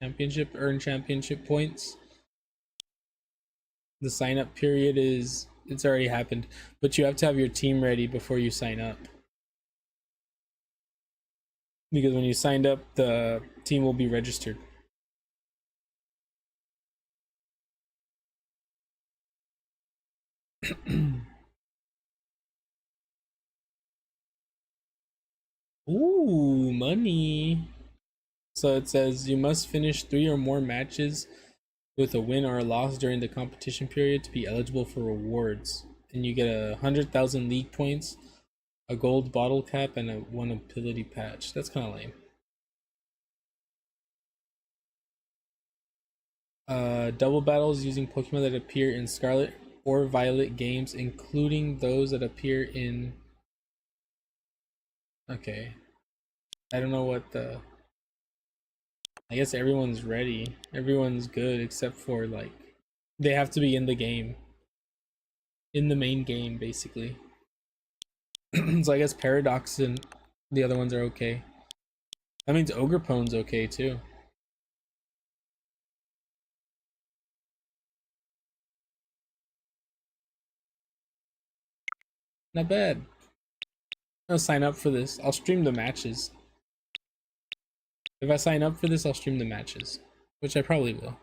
championship. Earn championship points. The sign up period it's already happened, but you have to have your team ready before you sign up. Because when you signed up, the team will be registered. Ooh, money. So it says you must finish 3 or more matches with a win or a loss during the competition period to be eligible for rewards. And you get 100,000 league points, a gold bottle cap, and one ability patch. That's kind of lame. Double battles using Pokemon that appear in Scarlet or Violet games, including those that appear in... Okay. I don't know what the... I guess everyone's ready. Everyone's good except for, like... They have to be in the game. In the main game, basically. So I guess Paradox and the other ones are okay. That means Ogrepone's okay, too. Not bad. I'll sign up for this. I'll stream the matches. If I sign up for this, I'll stream the matches. Which I probably will.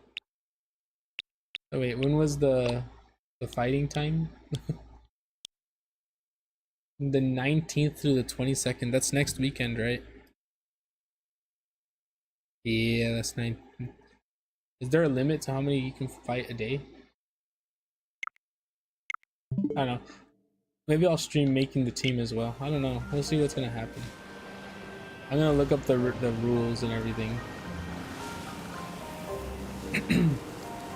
Oh wait, when was the fighting time? The 19th through the 22nd. That's next weekend, right? Yeah, that's 9. Is there a limit to how many you can fight a day? I don't know. Maybe I'll stream making the team as well. I don't know. We'll see what's gonna happen. I'm gonna look up the rules and everything.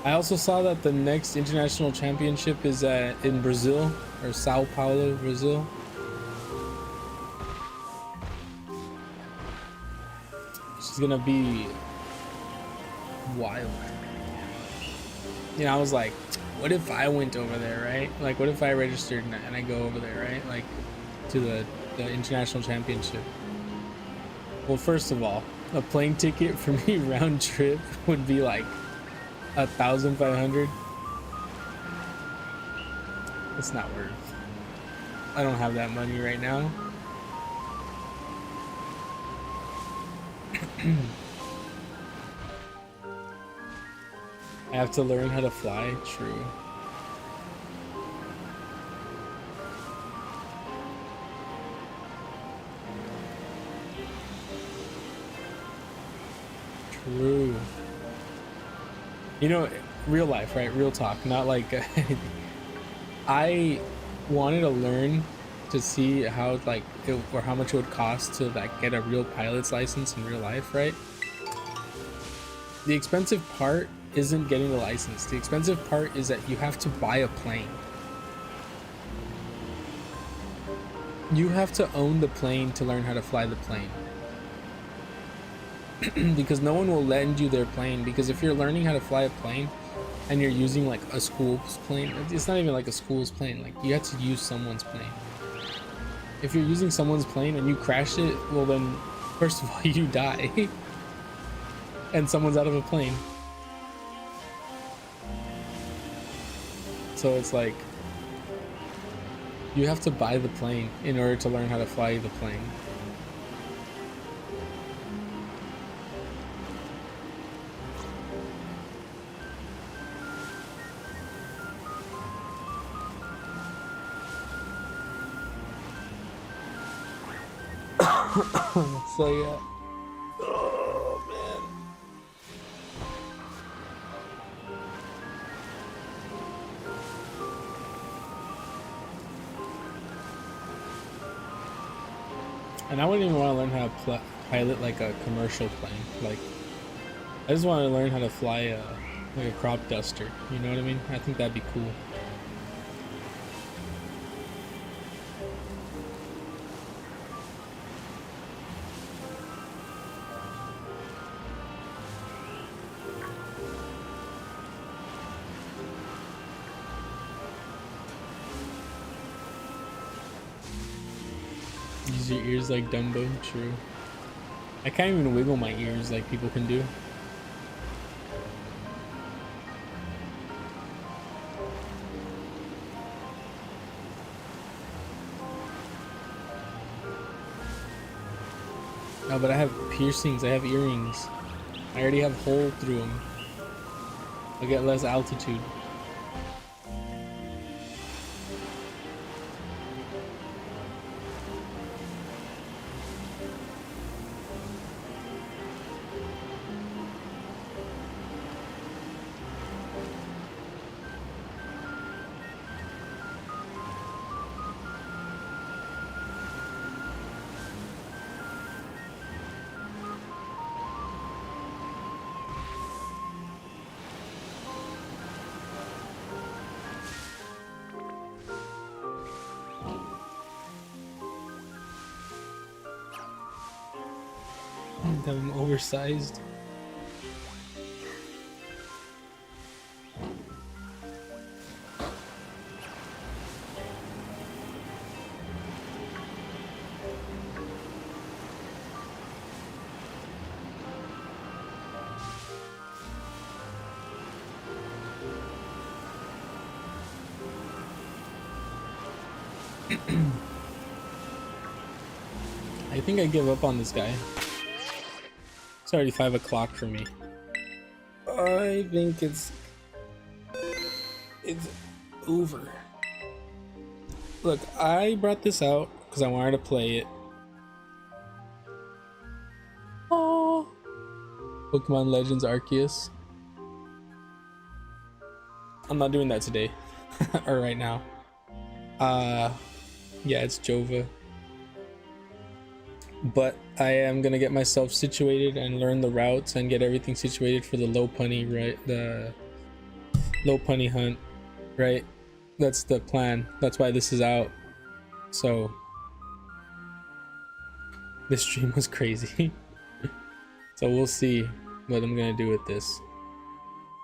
I also saw that the next international championship is in Brazil, or Sao Paulo, Brazil. It's gonna be wild. You know, I was like, what if I went over there, right? Like, what if I registered and I go over there, right? Like, to the international championship. Well, first of all, a plane ticket for me round trip would be like 1,500. It's not worth. I don't have that money right now. I have to learn how to fly. True. True. You know, real life, right? Real talk, not like I wanted to learn to see how like or how much it would cost to like get a real pilot's license in real life, right? The expensive part isn't getting the license. The expensive part is that you have to buy a plane. You have to own the plane to learn how to fly the plane. Because no one will lend you their plane, because if you're learning how to fly a plane and you're using like a school's plane, it's not even like a school's plane, like you have to use someone's plane. If you're using someone's plane and you crash it, well then first of all you die and someone's out of a plane. So it's like you have to buy the plane in order to learn how to fly the plane. So yeah. Oh man. And I wouldn't even want to learn how to pilot like a commercial plane. Like, I just want to learn how to fly like a crop duster. You know what I mean? I think that'd be cool. Use your ears like Dumbo. True. I can't even wiggle my ears like people can do. No, but I have piercings. I have earrings. I already have hole through them. I get less altitude. I'm oversized. I think I give up on this guy. It's already 5 o'clock for me. I think it's over. Look, I brought this out because I wanted to play it. Oh, Pokemon Legends Arceus. I'm not doing that today or right now. Yeah, it's Jova. But I am gonna get myself situated and learn the routes and get everything situated for the low punny, right? The low punny hunt, right? That's the plan. That's why this is out. So this stream was crazy. So we'll see what I'm gonna do with this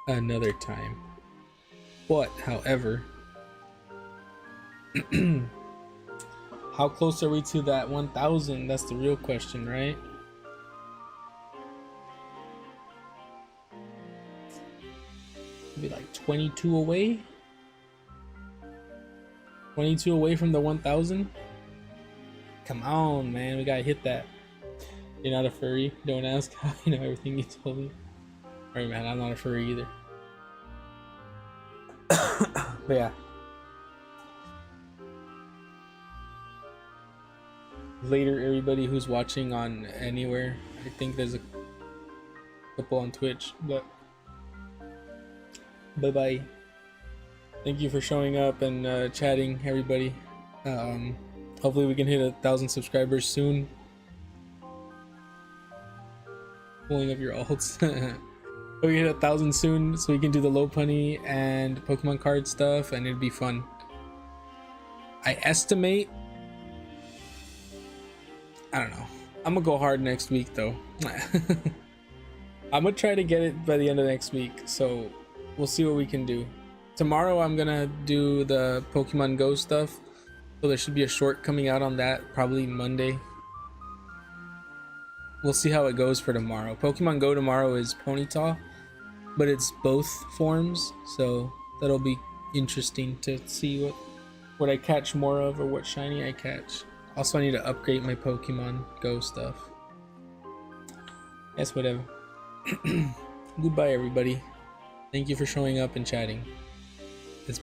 another time. But however, how close are we to that 1,000? That's the real question, right? Maybe like 22 away? 22 away from the 1,000? Come on, man, we gotta hit that. You're not a furry? Don't ask how you know everything you told me. Alright, man, I'm not a furry either. But yeah. Later, everybody who's watching on anywhere. I think there's a couple on Twitch, but bye bye. Thank you for showing up and chatting, everybody. Hopefully we can hit 1,000 subscribers soon. Pulling up your alts. We hit 1,000 soon, so we can do the low punny and Pokemon card stuff, and it'd be fun. I estimate, I don't know. I'm gonna go hard next week though. I'm gonna try to get it by the end of next week, so we'll see what we can do. Tomorrow I'm gonna do the Pokemon Go stuff, so there should be a short coming out on that, probably Monday. We'll see how it goes for tomorrow. Pokemon Go tomorrow is Ponyta, but it's both forms, so that'll be interesting to see what I catch more of or what shiny I catch. Also, I need to upgrade my Pokemon Go stuff. Yes, whatever. Goodbye, everybody. Thank you for showing up and chatting.